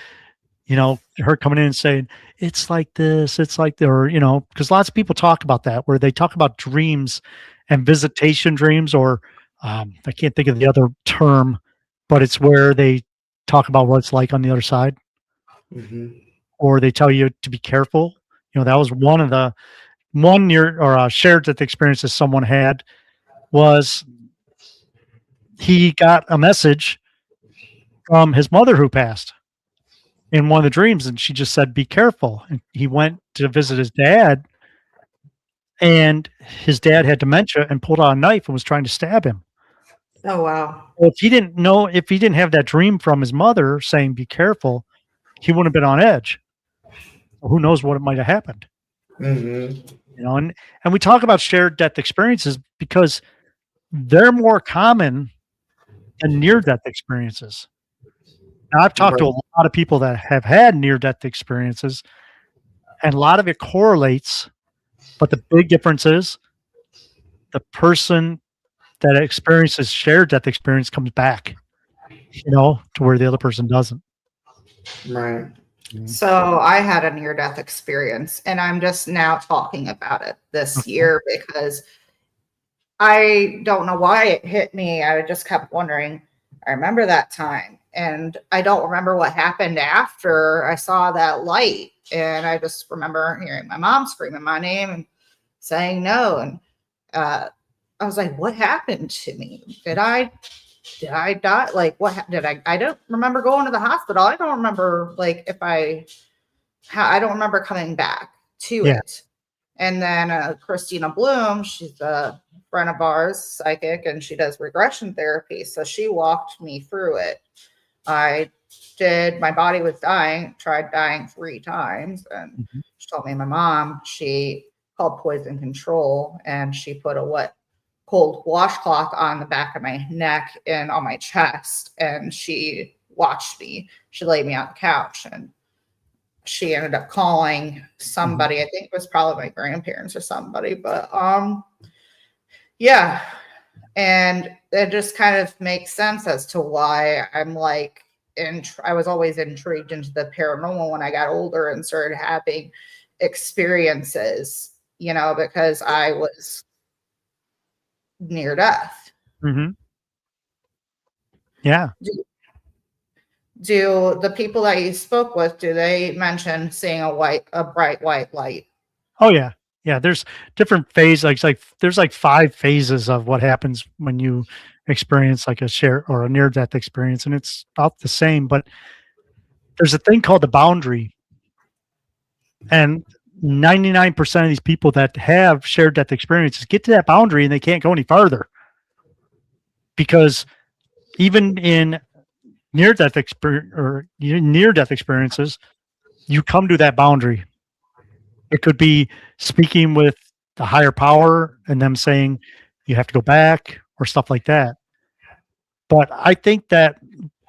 her coming in and saying, it's like this, it's like, or, because lots of people talk about that, where they talk about dreams and visitation dreams, or I can't think of the other term, but it's where they talk about what it's like on the other side, Mhm. or they tell you to be careful. That was one near or shared that the experiences someone had was he got a message from his mother who passed in one of the dreams, and she just said, be careful. And he went to visit his dad, and his dad had dementia and pulled out a knife and was trying to stab him. Oh wow. Well, if he didn't have that dream from his mother saying, be careful, he wouldn't have been on edge. Who knows what might have happened. Mhm. And we talk about shared death experiences because they're more common than near death experiences. Now, I've talked to a lot of people that have had near death experiences, and a lot of it correlates, but the big difference is the person that experiences shared death experience comes back, to where the other person doesn't. Right. So I had a near death experience, and I'm just now talking about it this year because I don't know why it hit me. I just kept wondering. I remember that time, and I don't remember what happened after I saw that light. And I just remember hearing my mom screaming my name and saying no. And I was like, what happened to me? Did I die? Like, what did I don't remember going to the hospital. I don't remember like I don't remember coming back to it. And then Christina Bloom, she's a friend of ours, psychic, and she does regression therapy. So she walked me through it. My body was dying, tried dying 3 times. And she told me my mom, she called poison control, and she put a wet, cold washcloth on the back of my neck and on my chest. And she watched me. She laid me on the couch, and she ended up calling somebody. I think it was probably my grandparents or somebody, but yeah. And it just kind of makes sense as to why I'm like, I was always intrigued into the paranormal when I got older and started having experiences, because I was near death. Mm-hmm. Yeah. Do the people that you spoke with, do they mention seeing a bright white light? Oh yeah. Yeah, there's different phases. Like there's like 5 phases of what happens when you experience like a share or a near death experience, and it's about the same. But there's a thing called the boundary, and 99% of these people that have shared death experiences get to that boundary and they can't go any farther because even in near death experience or near death experiences, you come to that boundary. It could be speaking with the higher power and them saying you have to go back or stuff like that. But I think that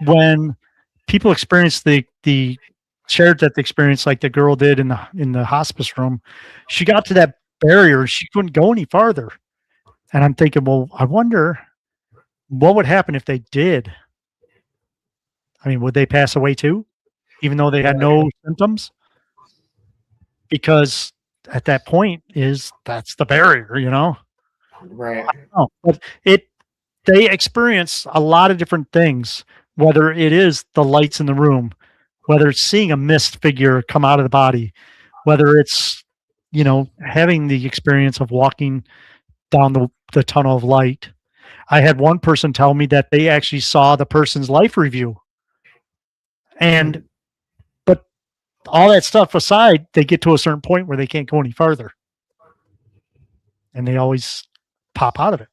when people experience the shared death experience like the girl did in the hospice room, she got to that barrier, she couldn't go any farther. And I'm thinking, well, I wonder what would happen if they did. I mean, would they pass away too, even though they had no symptoms? Because at that point that's the barrier, you know? Right. Oh, but they experience a lot of different things, whether it is the lights in the room, whether it's seeing a mist figure come out of the body, whether it's, you know, having the experience of walking down the tunnel of light. I had one person tell me that they actually saw the person's life review. And but all that stuff aside, they get to a certain point where they can't go any farther. And they always pop out of it.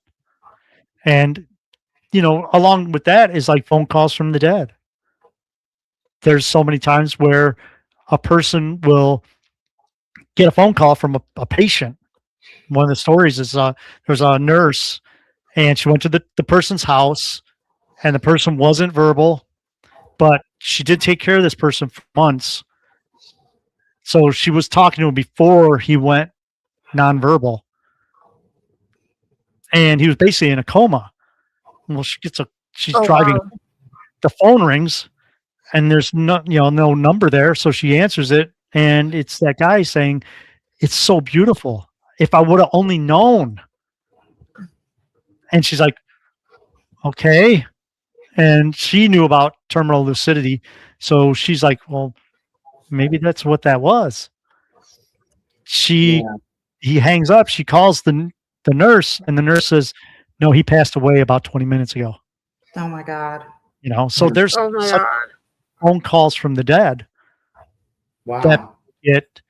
And, you know, along with that is like phone calls from the dead. There's so many times where a person will get a phone call from a patient. One of the stories is there's a nurse and she went to the person's house and the person wasn't verbal, but she did take care of this person for months. So she was talking to him before he went nonverbal. And he was basically in a coma. Well, she's driving. Wow. The phone rings and there's no number there. So she answers it. And it's that guy saying, "It's so beautiful. If I would have only known." And she's like, "Okay." And she knew about terminal lucidity. So she's like, "Well, maybe that's what that was." He hangs up. She calls the nurse, and the nurse says, "No, he passed away about 20 minutes ago." Oh my God. You know, so there's Oh my such God. phone calls from the dead Wow. that get,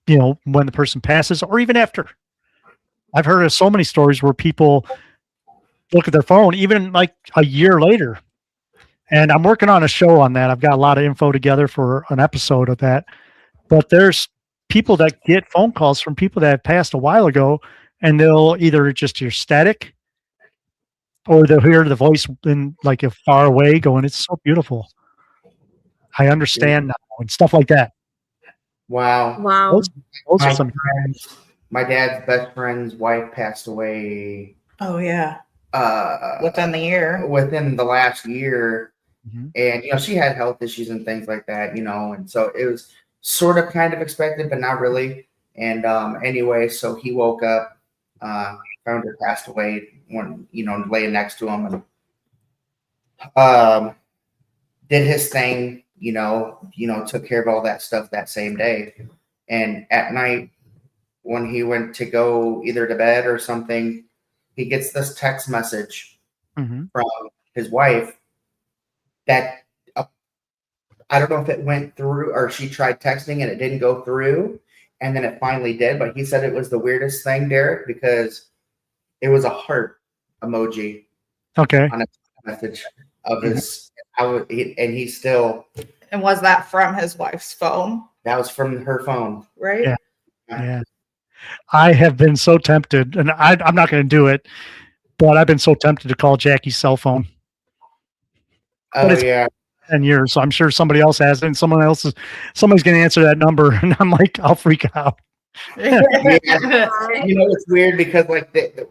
you know, when the person passes or even after. I've heard of so many stories where people look at their phone even like a year later. And I'm working on a show on that. I've got a lot of info together for an episode of that. But there's people that get phone calls from people that have passed a while ago, and they'll either just hear static or they'll hear the voice in like a far away going, "It's so beautiful. I understand now," and stuff like that. Wow. Wow. Those are some. My dad's best friend's wife passed away Oh yeah. Within the year. within the last year. Mhm. And, you know, she had health issues and things like that, you know, and so it was sort of kind of expected, but not really. And anyway, so he woke up, found her passed away, one, you know, laying next to him, and did his thing, you know, took care of all that stuff that same day. And at night, when he went to go either to bed or something, he gets this text message Mhm. from his wife that I don't know if it went through or she tried texting and it didn't go through, and then it finally did. But he said it was the weirdest thing, Derek, because it was a heart emoji Okay. on a message of his. And he still. And was that from his wife's phone? That was from her phone. Right? Yeah. Yeah. I have been so tempted, and I'm not going to do it, but I've been so tempted to call Jackie's cell phone. Oh, it's- yeah. 10 years. So I'm sure somebody else has it, and somebody's going to answer that number. And I'm like, I'll freak out. Yeah. You know, it's weird because like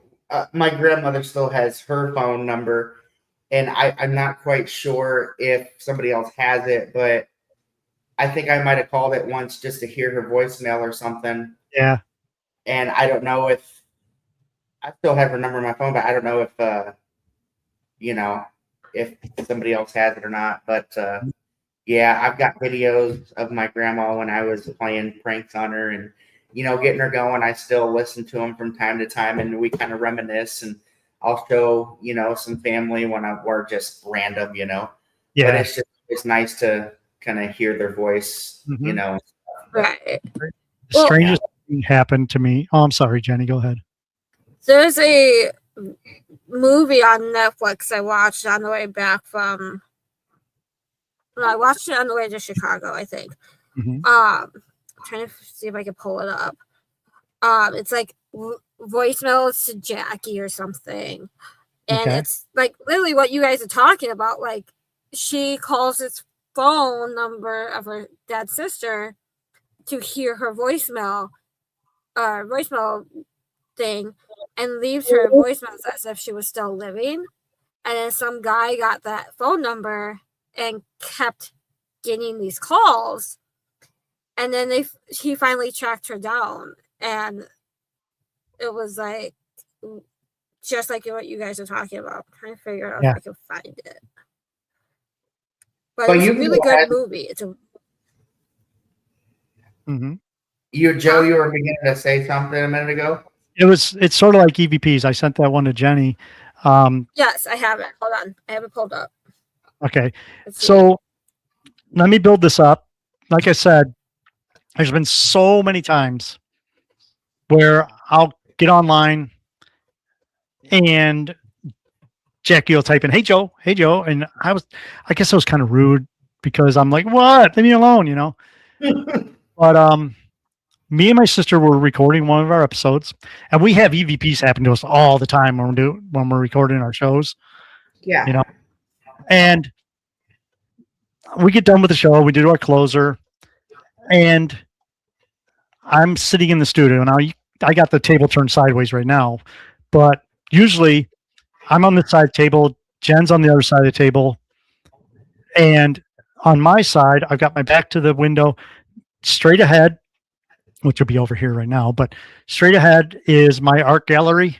my grandmother still has her phone number, and I'm not quite sure if somebody else has it, but I think I might have called it once just to hear her voicemail or something. Yeah. And I don't know if I still have her number on my phone, but I don't know if you know, if somebody else has it or not. But yeah, I've got videos of my grandma when I was playing pranks on her, and getting her going. I still listen to them from time to time, and we kind of reminisce, and I'll show, some family when we're just random, but it's nice to kind of hear their voice, Mhm. Right. The Well- strangest thing happened to me. Oh, I'm sorry, Jenny. Go ahead. There's a movie on Netflix I watched on the way back from. No, I watched it on the way to Chicago, I think. Mhm. I'm trying to see if I can pull it up. It's like voicemails to Jackie or something, and Okay. it's like literally what you guys are talking about. Like she calls this phone number of her dad's sister to hear her voicemail thing, and leaves her voicemails as if she was still living. And then some guy got that phone number and kept getting these calls. And then he finally tracked her down, and it was like just like what you guys are talking about. I'm trying to figure out if I can find it. But it's a really good movie. It's a. Mhm. Joe, you were beginning to say something a minute ago. It's sort of like EVPs. I sent that one to Jenny. Yes, I have it. Hold on. I have it pulled up. Okay. Let's see. So let me build this up. Like I said, there's been so many times where I'll get online and Jackie will type in, hey Joe. And I guess I was kind of rude because I'm like, what? Leave me alone, But me and my sister were recording one of our episodes, and we have EVPs happen to us all the time when we're recording our shows. Yeah. And we get done with the show, we do our closer, and I'm sitting in the studio now. I got the table turned sideways right now, but usually I'm on the side table, Jen's on the other side of the table, and on my side, I've got my back to the window. Straight ahead, which will be over here right now, but straight ahead is my art gallery,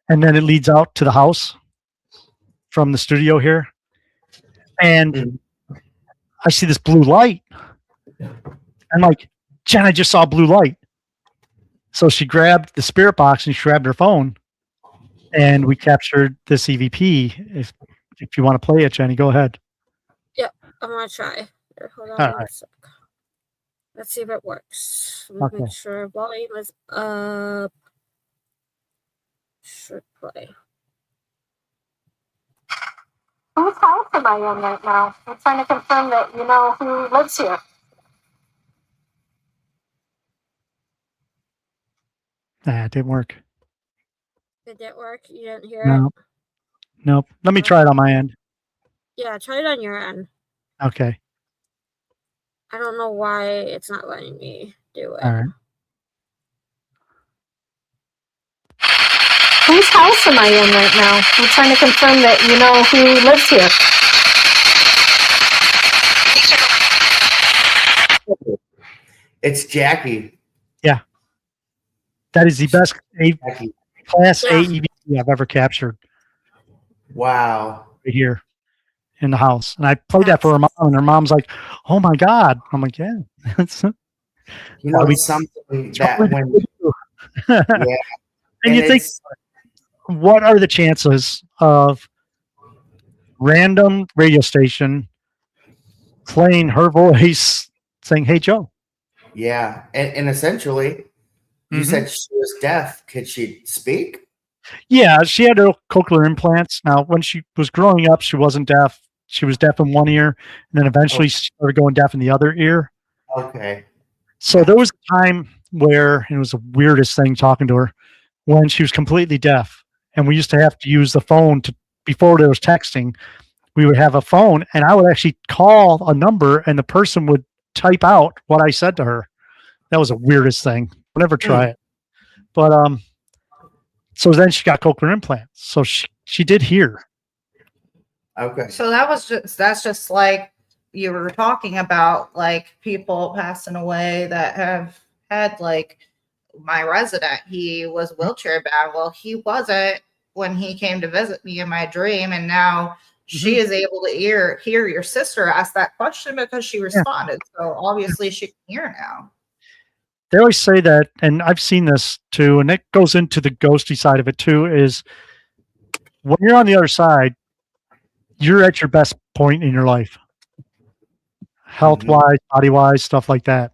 and then it leads out to the house from the studio here. And I see this blue light. I'm like, Jen, I just saw blue light. So she grabbed the spirit box and she grabbed her phone, and we captured this EVP. If you want to play it, Jenny, go ahead. Yep, I'm gonna try. Here, hold on All one right. sec. Let's see if it works. Let me Okay. make sure volume is up. Should play. Whose house am I in right now? I'm trying to confirm that you know who lives here. It didn't work. Did that work? You didn't hear No. it? Nope. Let me try it on my end. Yeah, try it on your end. Okay. I don't know why it's not letting me do it. All right. Whose house am I in right now? I'm trying to confirm that you know who lives here. It's Jackie. That is the best Jackie. Class Yeah. A EVP I've ever captured Wow. right here in the house. And I played that for her mom, and her mom's like, oh my God. I'm like, yeah. It's It's something that when and and you think, what are the chances of random radio station playing her voice saying, hey, Joe? yeah, and essentially, you Mhm. said she was deaf. Could she speak? Yeah, she had her cochlear implants. Now, when she was growing up, she wasn't deaf. She was deaf in one ear, and then eventually she started going deaf in the other ear. Okay. So there was a time where, and it was the weirdest thing talking to her, when she was completely deaf. And we used to have to use the phone before there was texting, we would have a phone, and I would actually call a number, and the person would type out what I said to her. That was the weirdest thing. I'll never try it. But so then she got cochlear implants. So she did hear. Okay. So that's just like you were talking about, like people passing away that have had, like my resident, he was wheelchair bound. Well, he wasn't when he came to visit me in my dream, and now she is able to hear your sister ask that question because she responded. So obviously she can hear now. they always say that, and I've seen this too, and it goes into the ghosty side of it too, is when you're on the other side, you're at your best point in your life, health wise, body wise, stuff like that.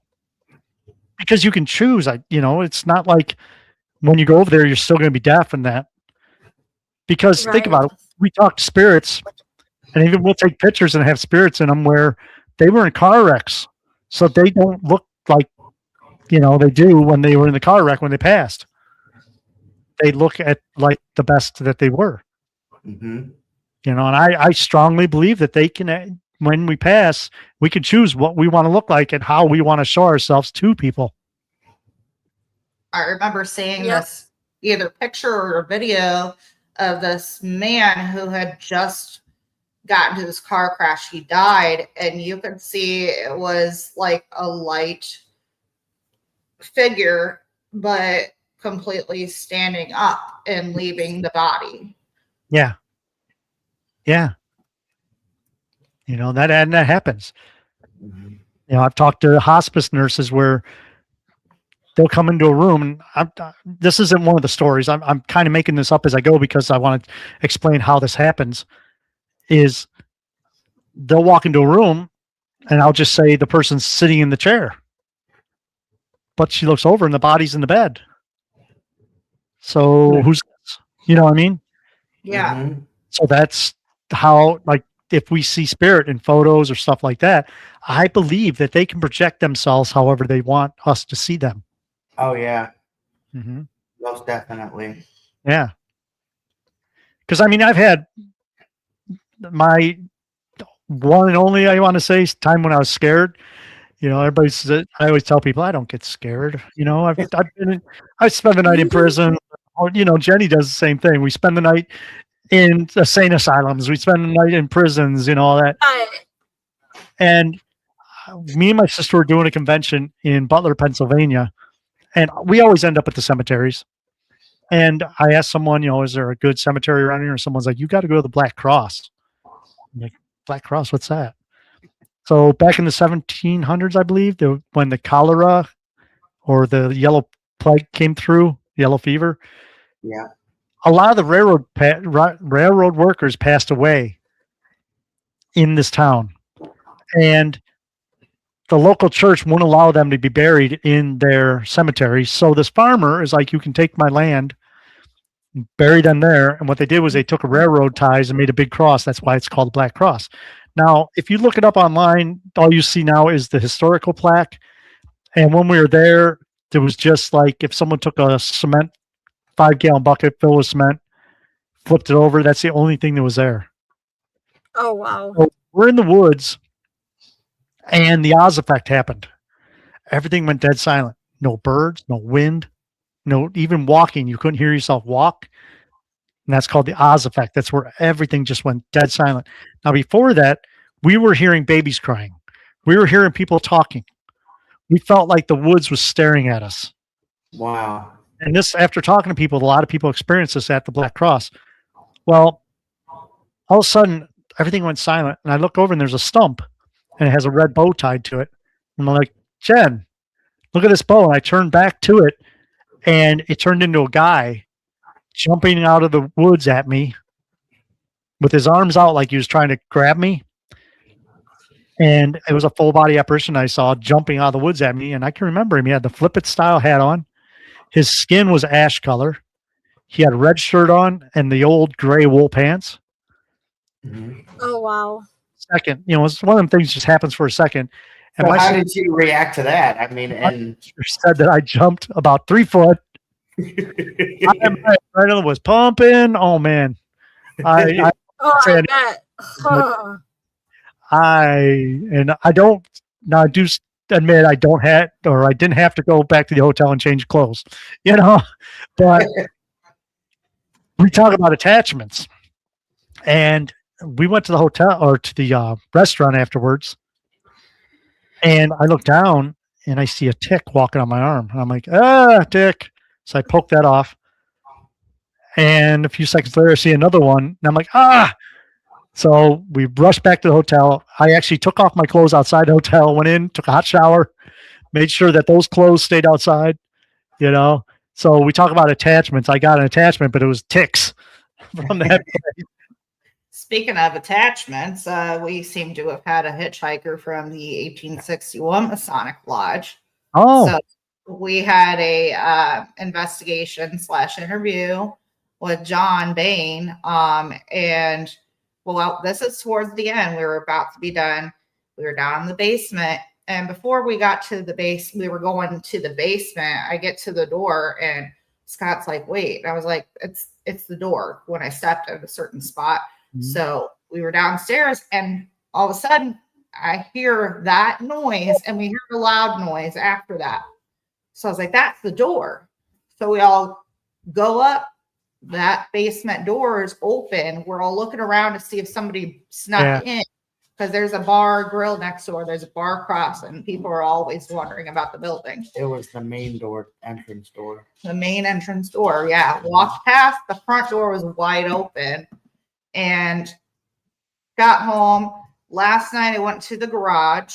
Because you can choose. It's not like when you go over there, you're still going to be deaf and that. Because think about it, we talk to spirits, and even we'll take pictures and have spirits in them where they were in car wrecks, so they don't look like they do when they were in the car wreck when they passed. They look at like the best that they were. And I strongly believe that they can, when we pass, we can choose what we want to look like and how we want to show ourselves to people. I remember seeing this either picture or a video of this man who had just got into this car crash. He died, and you could see it was like a light figure, but completely standing up and leaving the body. Yeah. That happens. I've talked to hospice nurses where they'll come into a room, and this isn't one of the stories. I'm kind of making this up as I go because I want to explain how this happens. Is they'll walk into a room, and I'll just say the person's sitting in the chair, but she looks over and the body's in the bed. So who's this? You know what I mean? Yeah. So that's how, like, if we see spirit in photos or stuff like that, I believe that they can project themselves however they want us to see them. Oh, yeah. Most definitely. Yeah. Because, I mean, I've had my one and only, I want to say, time when I was scared. Everybody says, I always tell people I don't get scared. I spend the night in prison. Or, Jenny does the same thing. We spend the night in insane asylums. We spend the night in prisons, all that. And me and my sister were doing a convention in Butler, Pennsylvania, and we always end up at the cemeteries. And I asked someone, is there a good cemetery around here? And someone's like, you got to go to the Black Cross. I'm like, Black Cross, what's that? So back in the 1700s, I believe, when the cholera or the yellow plague came through, yellow fever. Yeah. A lot of the railroad workers passed away in this town, and the local church wouldn't allow them to be buried in their cemetery. So this farmer is like, you can take my land, bury them there. And what they did was they took a railroad ties and made a big cross. That's why it's called the Black Cross. Now, if you look it up online, all you see now is the historical plaque. And when we were there, there was just like if someone took a cement 5-gallon bucket filled with cement, flipped it over. That's the only thing that was there. Oh, wow. So we're in the woods, and the Oz effect happened. Everything went dead silent. No birds, no wind, no even walking. You couldn't hear yourself walk. And that's called the Oz effect. That's where everything just went dead silent. Now, before that, we were hearing babies crying. We were hearing people talking. We felt like the woods was staring at us. Wow. And this, after talking to people, a lot of people experienced this at the Black Cross. Well, all of a sudden, everything went silent. And I look over and there's a stump and it has a red bow tied to it. And I'm like, Jen, look at this bow. And I turned back to it and it turned into a guy jumping out of the woods at me with his arms out like he was trying to grab me. And it was a full body apparition I saw jumping out of the woods at me. And I can remember him. He had the Flip It style hat on. His skin was ash color. He had a red shirt on and the old gray wool pants. Oh, wow. Second, it's one of them things just happens for a second. And so my how sister did you react to that? I mean, and said that I jumped about 3 foot. I was pumping. Oh man. I bet. I don't now I do admit I don't have or I didn't have to go back to the hotel and change clothes, but we talk about attachments, and we went to the hotel or to the restaurant afterwards, and I look down and I see a tick walking on my arm, and I'm like, tick. So I poke that off, and a few seconds later I see another one, and I'm like, So we rushed back to the hotel. I actually took off my clothes outside the hotel, went in, took a hot shower, made sure that those clothes stayed outside, you know. So we talk about attachments. I got an attachment, but it was ticks from that. Speaking of attachments, we seem to have had a hitchhiker from the 1861 Masonic Lodge. Oh, So we had a investigation / interview with John Bain. And well, this is towards the end. We were about to be done. We were down in the basement. And before we got to the base, we were going to the basement. I get to the door and Scott's like, wait. I was like, it's the door when I stepped at a certain spot. Mhm. So we were downstairs and all of a sudden I hear that noise and we hear a loud noise after that. So I was like, that's the door. So we all go up. That basement door is open. We're all looking around to see if somebody snuck in because there's a bar grill next door. There's a bar across and people are always wondering about the building. It was the main door, entrance door. The main entrance door. Yeah. Walked past, the front door was wide open and got home. Last night I went to the garage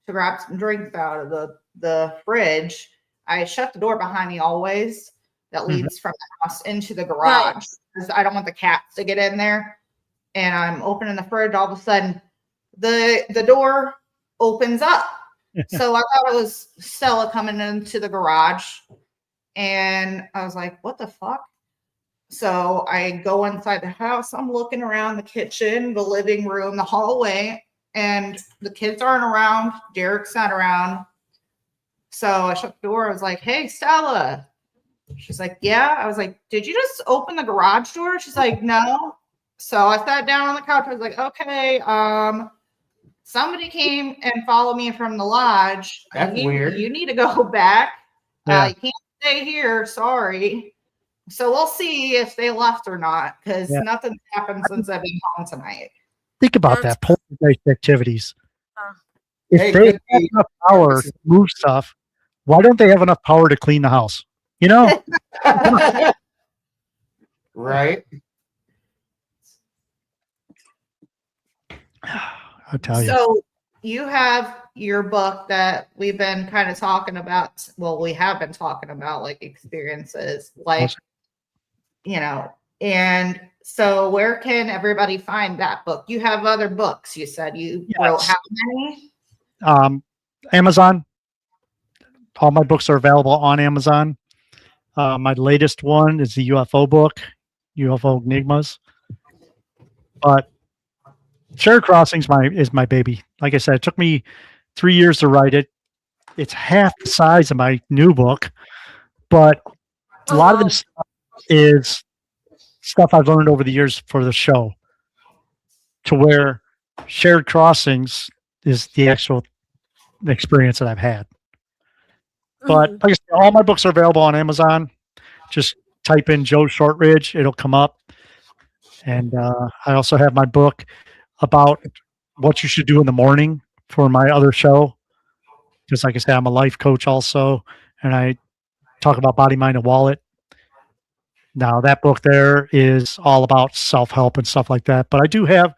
to grab some drinks out of the fridge. I shut the door behind me always that leads from the house into the garage because I don't want the cats to get in there. And I'm opening the fridge. All of a sudden, the door opens up. So I thought it was Stella coming into the garage. And I was like, what the fuck? So I go inside the house. I'm looking around the kitchen, the living room, the hallway, and the kids aren't around. Derek's not around. So I shut the door. I was like, hey, Stella. She's like, yeah. I was like, did you just open the garage door? She's like, no. So I sat down on the couch. I was like, okay, somebody came and followed me from the lodge. That's weird. You need to go back. Yeah. You can't stay here. Sorry. So we'll see if they left or not because nothing's happened since I've been home tonight. think about that. Poltergeist activities. If Hey, they could have be- enough power to move stuff, why don't they have enough power to clean the house? You know? Right? I'll tell you. So you have your book that we've been kind of talking about. Well, we have been talking about like experiences, like, you know, and so where can everybody find that book? You have other books. You said you wrote how many? Amazon. All my books are available on Amazon. My latest one is the UFO book, UFO Enigmas. But Shared Crossings is my baby. Like I said, it took me 3 years to write it. It's half the size of my new book, but a lot of this stuff is stuff I've learned over the years for the show, to where Shared Crossings is the actual experience that I've had. But like I said, all my books are available on Amazon. Just type in Joe Shortridge, it'll come up. And I also have my book about what you should do in the morning for my other show. Just like I said, I'm a life coach also, and I talk about body, mind, and wallet. Now that book there is all about self-help and stuff like that. But I do have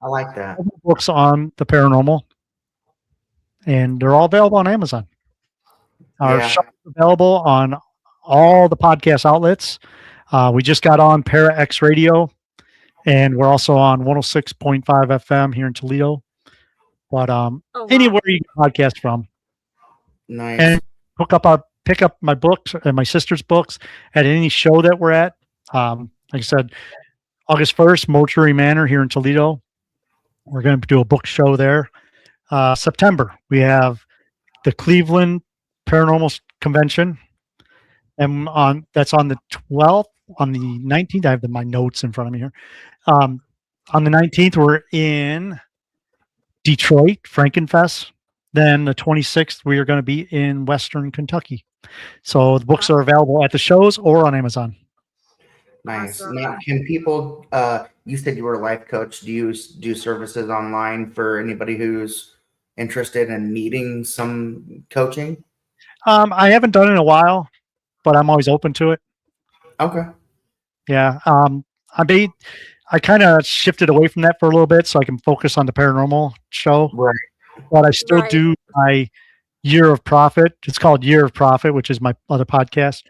I like that. books on the paranormal, and they're all available on Amazon. Our show is available on all the podcast outlets. We just got on Para X Radio, and we're also on 106.5 FM here in Toledo. But anywhere you can podcast from. Nice. And pick up my books and my sister's books at any show that we're at. Like I said, August 1st, Mortuary Manor here in Toledo. We're going to do a book show there. September, we have the Cleveland Paranormal Convention. And that's on the 12th. On the 19th, I have my notes in front of me here. On the 19th, we're in Detroit, Frankenfest. Then the 26th, we are going to be in Western Kentucky. So the books are available at the shows or on Amazon. Nice. Awesome. Now, can people, you said you were a life coach. Do you do services online for anybody who's interested in needing some coaching? I haven't done it in a while, but I'm always open to it. Okay. Yeah. I kind of shifted away from that for a little bit so I can focus on the paranormal show. Right. But I still Right. do my Year of Profit. It's called Year of Profit, which is my other podcast.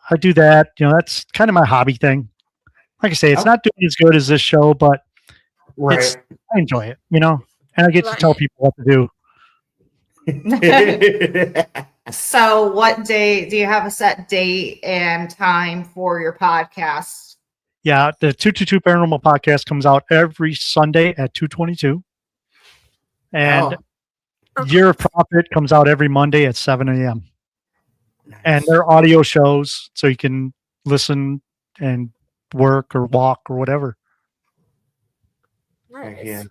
I do that. That's kind of my hobby thing. Like I say, it's not doing as good as this show, but Right. I enjoy it, and I get to tell people what to do. So what day do you have a set date and time for your podcast? Yeah, the 222 Paranormal podcast comes out every Sunday at 2:22. And Year of Profit comes out every Monday at 7 a.m. Nice. And they're audio shows, so you can listen and work or walk or whatever. Heck yeah.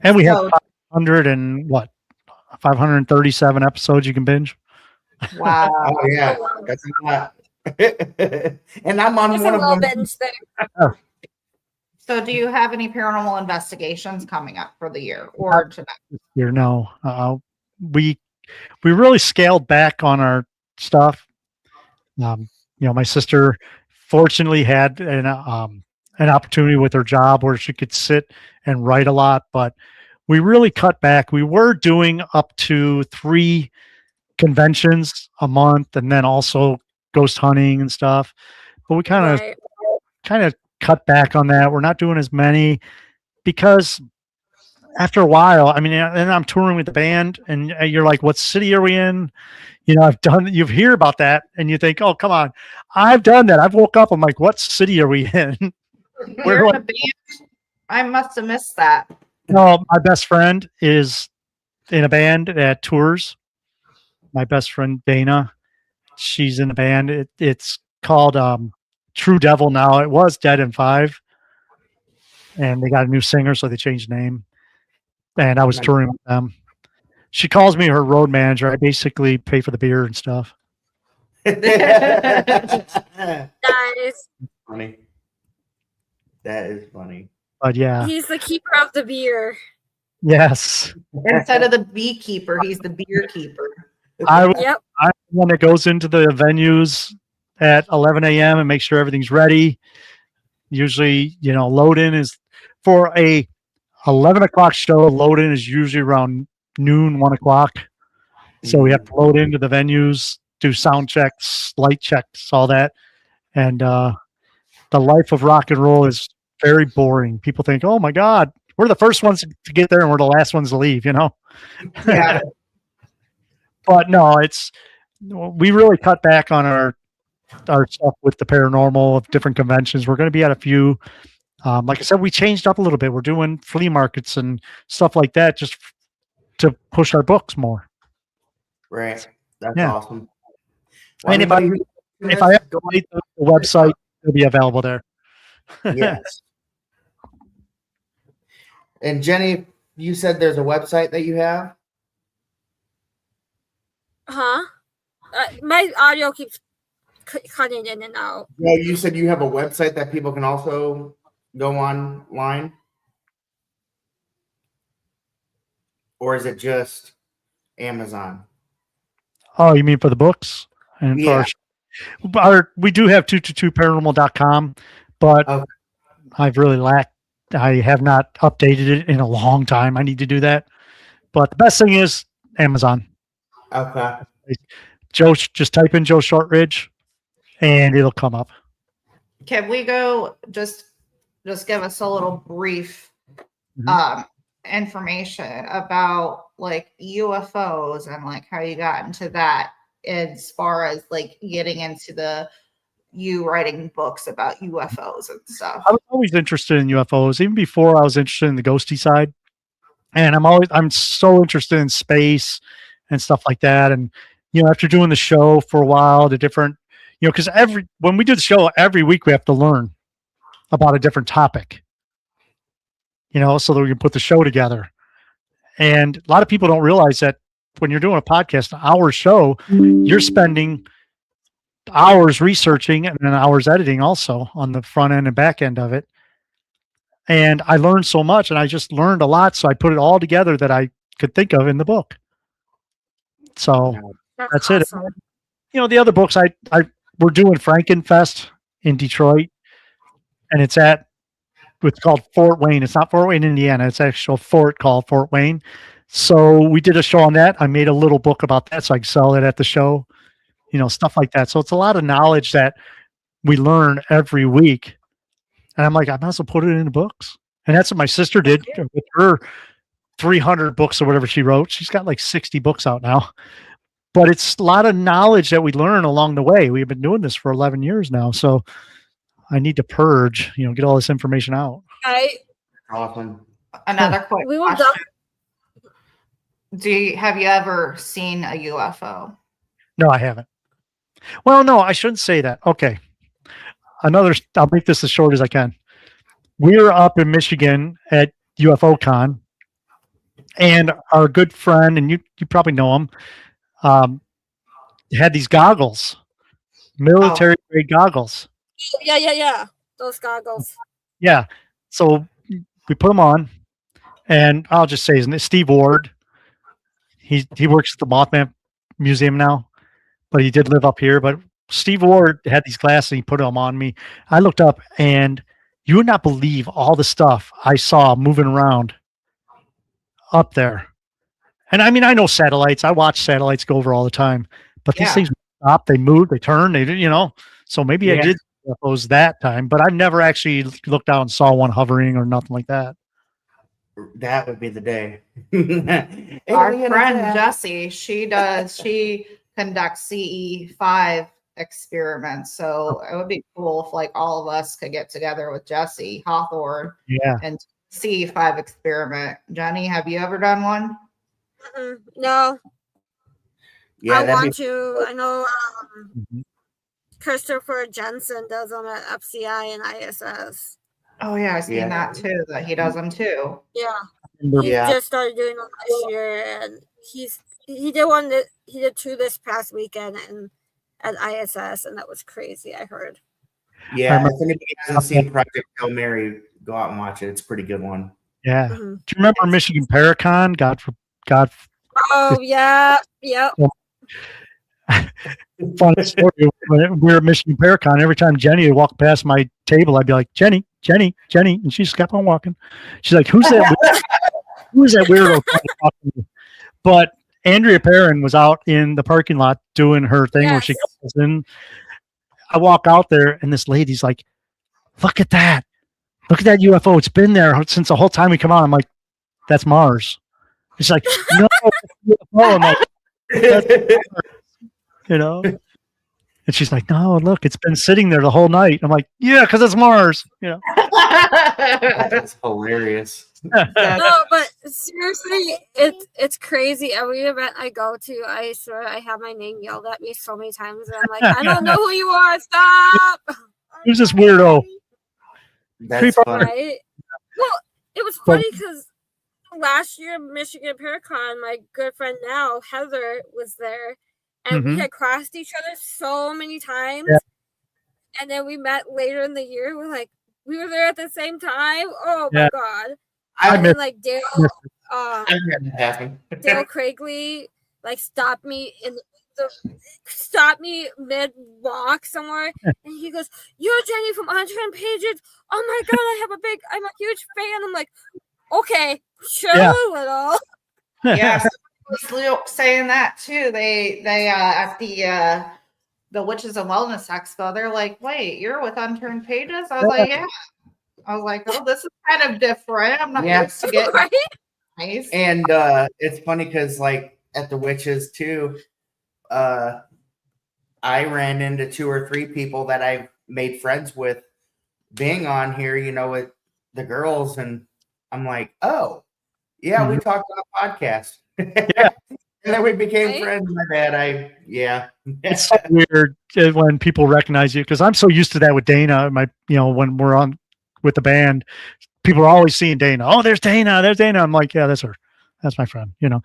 And we have 537 episodes you can binge. Wow. Oh yeah, that's a lot. And I'm on There's one a of little them. binge there. So do you have any paranormal investigations coming up for the year or tonight? Here, no. We really scaled back on our stuff. My sister fortunately had an opportunity with her job where she could sit and write a lot, but we really cut back. We were doing up to 3 conventions a month, and then also ghost hunting and stuff. But we kind of cut back on that. We're not doing as many because after a while, I mean, and I'm touring with the band, and you're like, "What city are we in?" You hear about that, and you think, "Oh, come on, I've done that. I've woke up. I'm like, what city are we in?" You're in a band? I must have missed that. No, my best friend is in a band that tours. My best friend Dana, she's in a band. It's called True Devil now. It was Dead in 5, and they got a new singer, so they changed the name. And I was touring with them. She calls me her road manager. I basically pay for the beer and stuff. Nice. Funny. That is funny. But yeah, He's the keeper of the beer. yes. Instead of the beekeeper, he's the beer keeper. Yep. I'm the one that goes into the venues at 11 a.m. and make sure everything's ready. Usually, load in is for a 11 o'clock show. Load in is usually around noon, 1 o'clock. So we have to load into the venues, do sound checks, light checks, all that. And the life of rock and roll is very boring. People think, "Oh my God, we're the first ones to get there and we're the last ones to leave," Yeah. But no, we really cut back on our stuff with the paranormal of different conventions. We're going to be at a few. Like I said, we changed up a little bit. We're doing flea markets and stuff like that just to push our books more. Right. That's Yeah. awesome. And if I update the website, it'll be available there. Yes. And Jenny, you said there's a website that you have? Huh? My audio keeps cutting in and out. Yeah, you said you have a website that people can also go online? Or is it just Amazon? Oh, you mean for the books? And Yeah. we do have 222paranormal.com, but Okay. I have not updated it in a long time. I need to do that. But the best thing is Amazon. Okay. Just type in Joe Shortridge and it'll come up. Can we go just give us a little brief information about like UFOs and like how you got into that as far as like getting into you writing books about UFOs and stuff? I was always interested in UFOs, even before I was interested in the ghosty side. And I'm so interested in space and stuff like that. And, after doing the show for a while, the different, because when we do the show every week, we have to learn about a different topic, so that we can put the show together. And a lot of people don't realize that when you're doing a podcast, an hour show, you're spending hours researching and then hours editing also on the front end and back end of it. And I learned so much, and I just learned a lot. So I put it all together that I could think of in the book. So that's awesome. it. The other books we're doing Frankenfest in Detroit, and it's called Fort Wayne. It's not Fort Wayne, Indiana. It's actual fort called Fort Wayne. So we did a show on that. I made a little book about that so I can sell it at the show, stuff like that. So it's a lot of knowledge that we learn every week. And I'm like, I might as well put it in the books. And that's what my sister did with her 300 books or whatever she wrote. She's got like 60 books out now. But it's a lot of knowledge that we learn along the way. We've been doing this for 11 years now. So I need to purge, get all this information out. Awesome. Another quick We will question. Have you ever seen a UFO? No, I haven't. Well, no, I shouldn't say that. Okay. I'll make this as short as I can. We were up in Michigan at UFO Con, and our good friend, and you probably know him, had these goggles, military grade goggles. Yeah. Those goggles. Yeah. So we put them on, and I'll just say his name, Steve Ward. He works at the Mothman Museum now, but he did live up here. But Steve Ward had these glasses, and he put them on me. I looked up, and you would not believe all the stuff I saw moving around up there. And I mean, I know satellites. I watch satellites go over all the time, but these things stop, they move, they turn, they did, So maybe I did those that time, but I've never actually looked out and saw one hovering or nothing like that. That would be the day. Our friend Jessie, she conducts CE5 experiments. So it would be cool if like all of us could get together with Jessie Hawthorne and CE5 experiment. Jenny, have you ever done one? No. Yeah, I want to. I know Christopher Jensen does them at FCI and ISS. Oh yeah, I've seen that too. That he does them too. Yeah. He just started doing them last year, and he did one that he did 2 this past weekend and at ISS, and that was crazy. I heard. Yeah, if anybody hasn't seen Project Hail Mary, go out and watch it. It's a pretty good one. Yeah. Do you remember Michigan Paracon? God. Oh yeah. Yep. Funny story. When we were at Michigan Paracon, every time Jenny would walk past my table, I'd be like, Jenny, and she just kept on walking. She's like, who's that? Who's that weirdo talking to? But Andrea Perrin was out in the parking lot doing her thing where she comes in. I walk out there, and this lady's like, look at that UFO. It's been there since the whole time we come on. I'm like, that's Mars. She's like, no, it's UFO. I'm like, that's Mars. And she's like, no, look, it's been sitting there the whole night. I'm like, yeah, because it's Mars. That's hilarious. No, but seriously, it's crazy. Every event I go to, I swear I have my name yelled at me so many times, and I'm like, I don't know who you are. Stop. Who's this weirdo? That's funny. Right? Well, it was funny because last year, Michigan Paracon, my good friend now, Heather, was there, and we had crossed each other so many times. Yeah. And then we met later in the year. We're like, we were there at the same time. Oh my God. And then like Dale Craigley like stopped me mid walk somewhere, and he goes, "You're Jenny from Unturned Pages. Oh my God, I'm a huge fan." I'm like, okay, chill a little. Yeah, was saying that too. They at the Witches and Wellness Expo, they're like, "Wait, you're with Unturned Pages?" I was like, "Yeah." I was like, "Oh, this is kind of different. I'm not used to getting nice." And it's funny because like at the Witches too, I ran into 2 or 3 people that I've made friends with being on here, with the girls, and I'm like, oh, yeah, we talked on a podcast. And then we became friends. My bad. It's so weird when people recognize you, because I'm so used to that with Dana. When we're on with the band, people are always seeing Dana. Oh, there's Dana. I'm like, yeah, that's her. That's my friend. And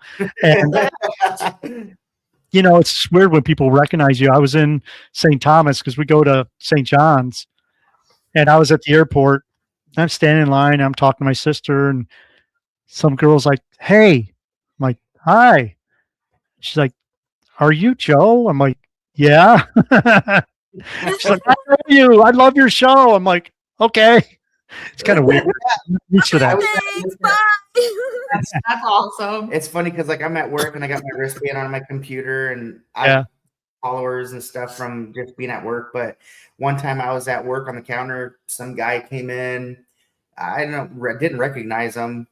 it's weird when people recognize you. I was in St. Thomas because we go to St. John's, and I was at the airport. I'm standing in line. I'm talking to my sister, and some girl's like, "Hey," I'm like, "Hi." She's like, "Are you Joe?" I'm like, "Yeah." She's like, "I love you. I love your show." I'm like, "Okay." It's kind of weird. I'm used to that. Thanks, bye. That's awesome. It's funny because like I'm at work and I got my wristband on my computer and I Yeah. have followers and stuff from just being at work. But one time I was at work on the counter, some guy came in. I didn't recognize him.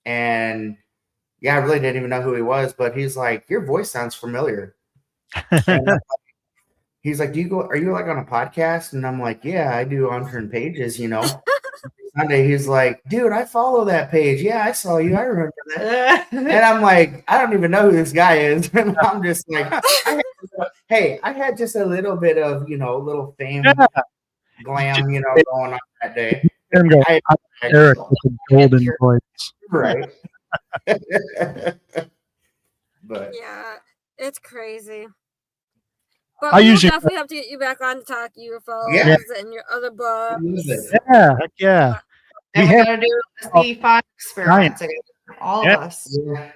And yeah, I really didn't even know who he was, but he's like, your voice sounds familiar. And he's like, are you like on a podcast? And I'm like, yeah, I do Unturned pages, you know. Sunday, he's like, dude, I follow that page. Yeah, I saw you. I remember that. And I'm like, I don't even know who this guy is. And I'm just like, I had just a little bit of, little fame, glam, going on that day. There we go. Eric with the golden voice. Right. But Yeah, it's crazy. But I we'll usually- definitely have to get you back on to talk UFOs Yeah. and your other books. Yeah, heck yeah. And We we're have- gonna do the C5 experiment together, all Yeah. of us. Yeah.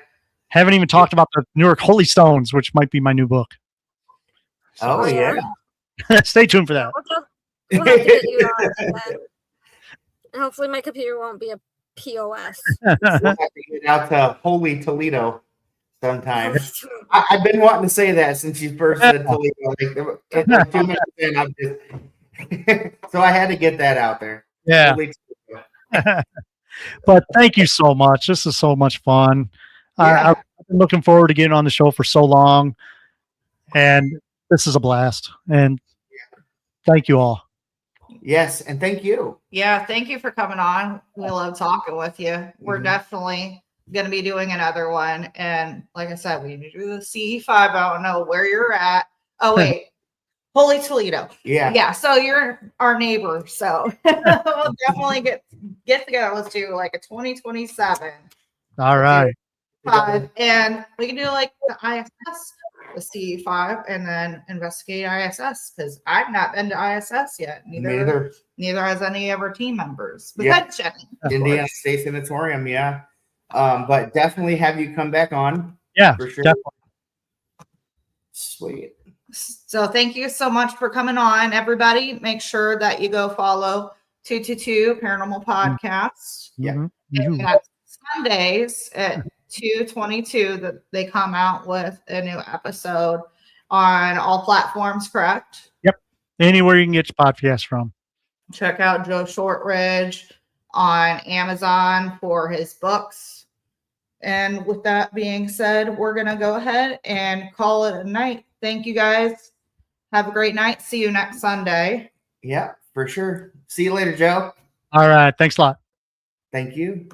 Haven't even talked about the New York Holy Stones, which might be my new book. Oh, yeah. Stay tuned for that. We'll have to get you on that. And hopefully my computer won't be a POS. We'll have to get out to Holy Toledo sometime. I've been wanting to say that since you first said Toledo. Like 2 minutes in, I'm just so I had to get that out there. Yeah. Holy Toledo. But thank you so much. This is so much fun. Yeah. I've been looking forward to getting on the show for so long. And this is a blast. And thank you all. Yes, and thank you. Yeah, thank you for coming on. We love talking with you. We're Mhm. definitely going to be doing another one. And like I said, we do the CE5. I don't know where you're at. Oh, wait. Holy Toledo. Yeah. Yeah, so you're our neighbor. So we'll definitely get together. Let's do like a 2027. All right. And we can do like the ISS, the CE5, and then investigate ISS because I've not been to ISS yet. Neither has any of our team members. Besides Jenny. Indiana State Sanatorium, yeah. But definitely have you come back on. Yeah, For sure. definitely. Sweet. So thank you so much for coming on, everybody. Make sure that you go follow 222 Paranormal Podcast. Yeah. Mhm. And that's Sundays at 2:22 that they come out with a new episode on all platforms, correct? Anywhere you can get your podcast from. Check out Joe Shortridge on Amazon for his books. And with that being said, we're going to go ahead and call it a night. Thank you guys. Have a great night. See you next Sunday. Yeah, for sure. See you later, Joe. All right. Thanks a lot. Thank you.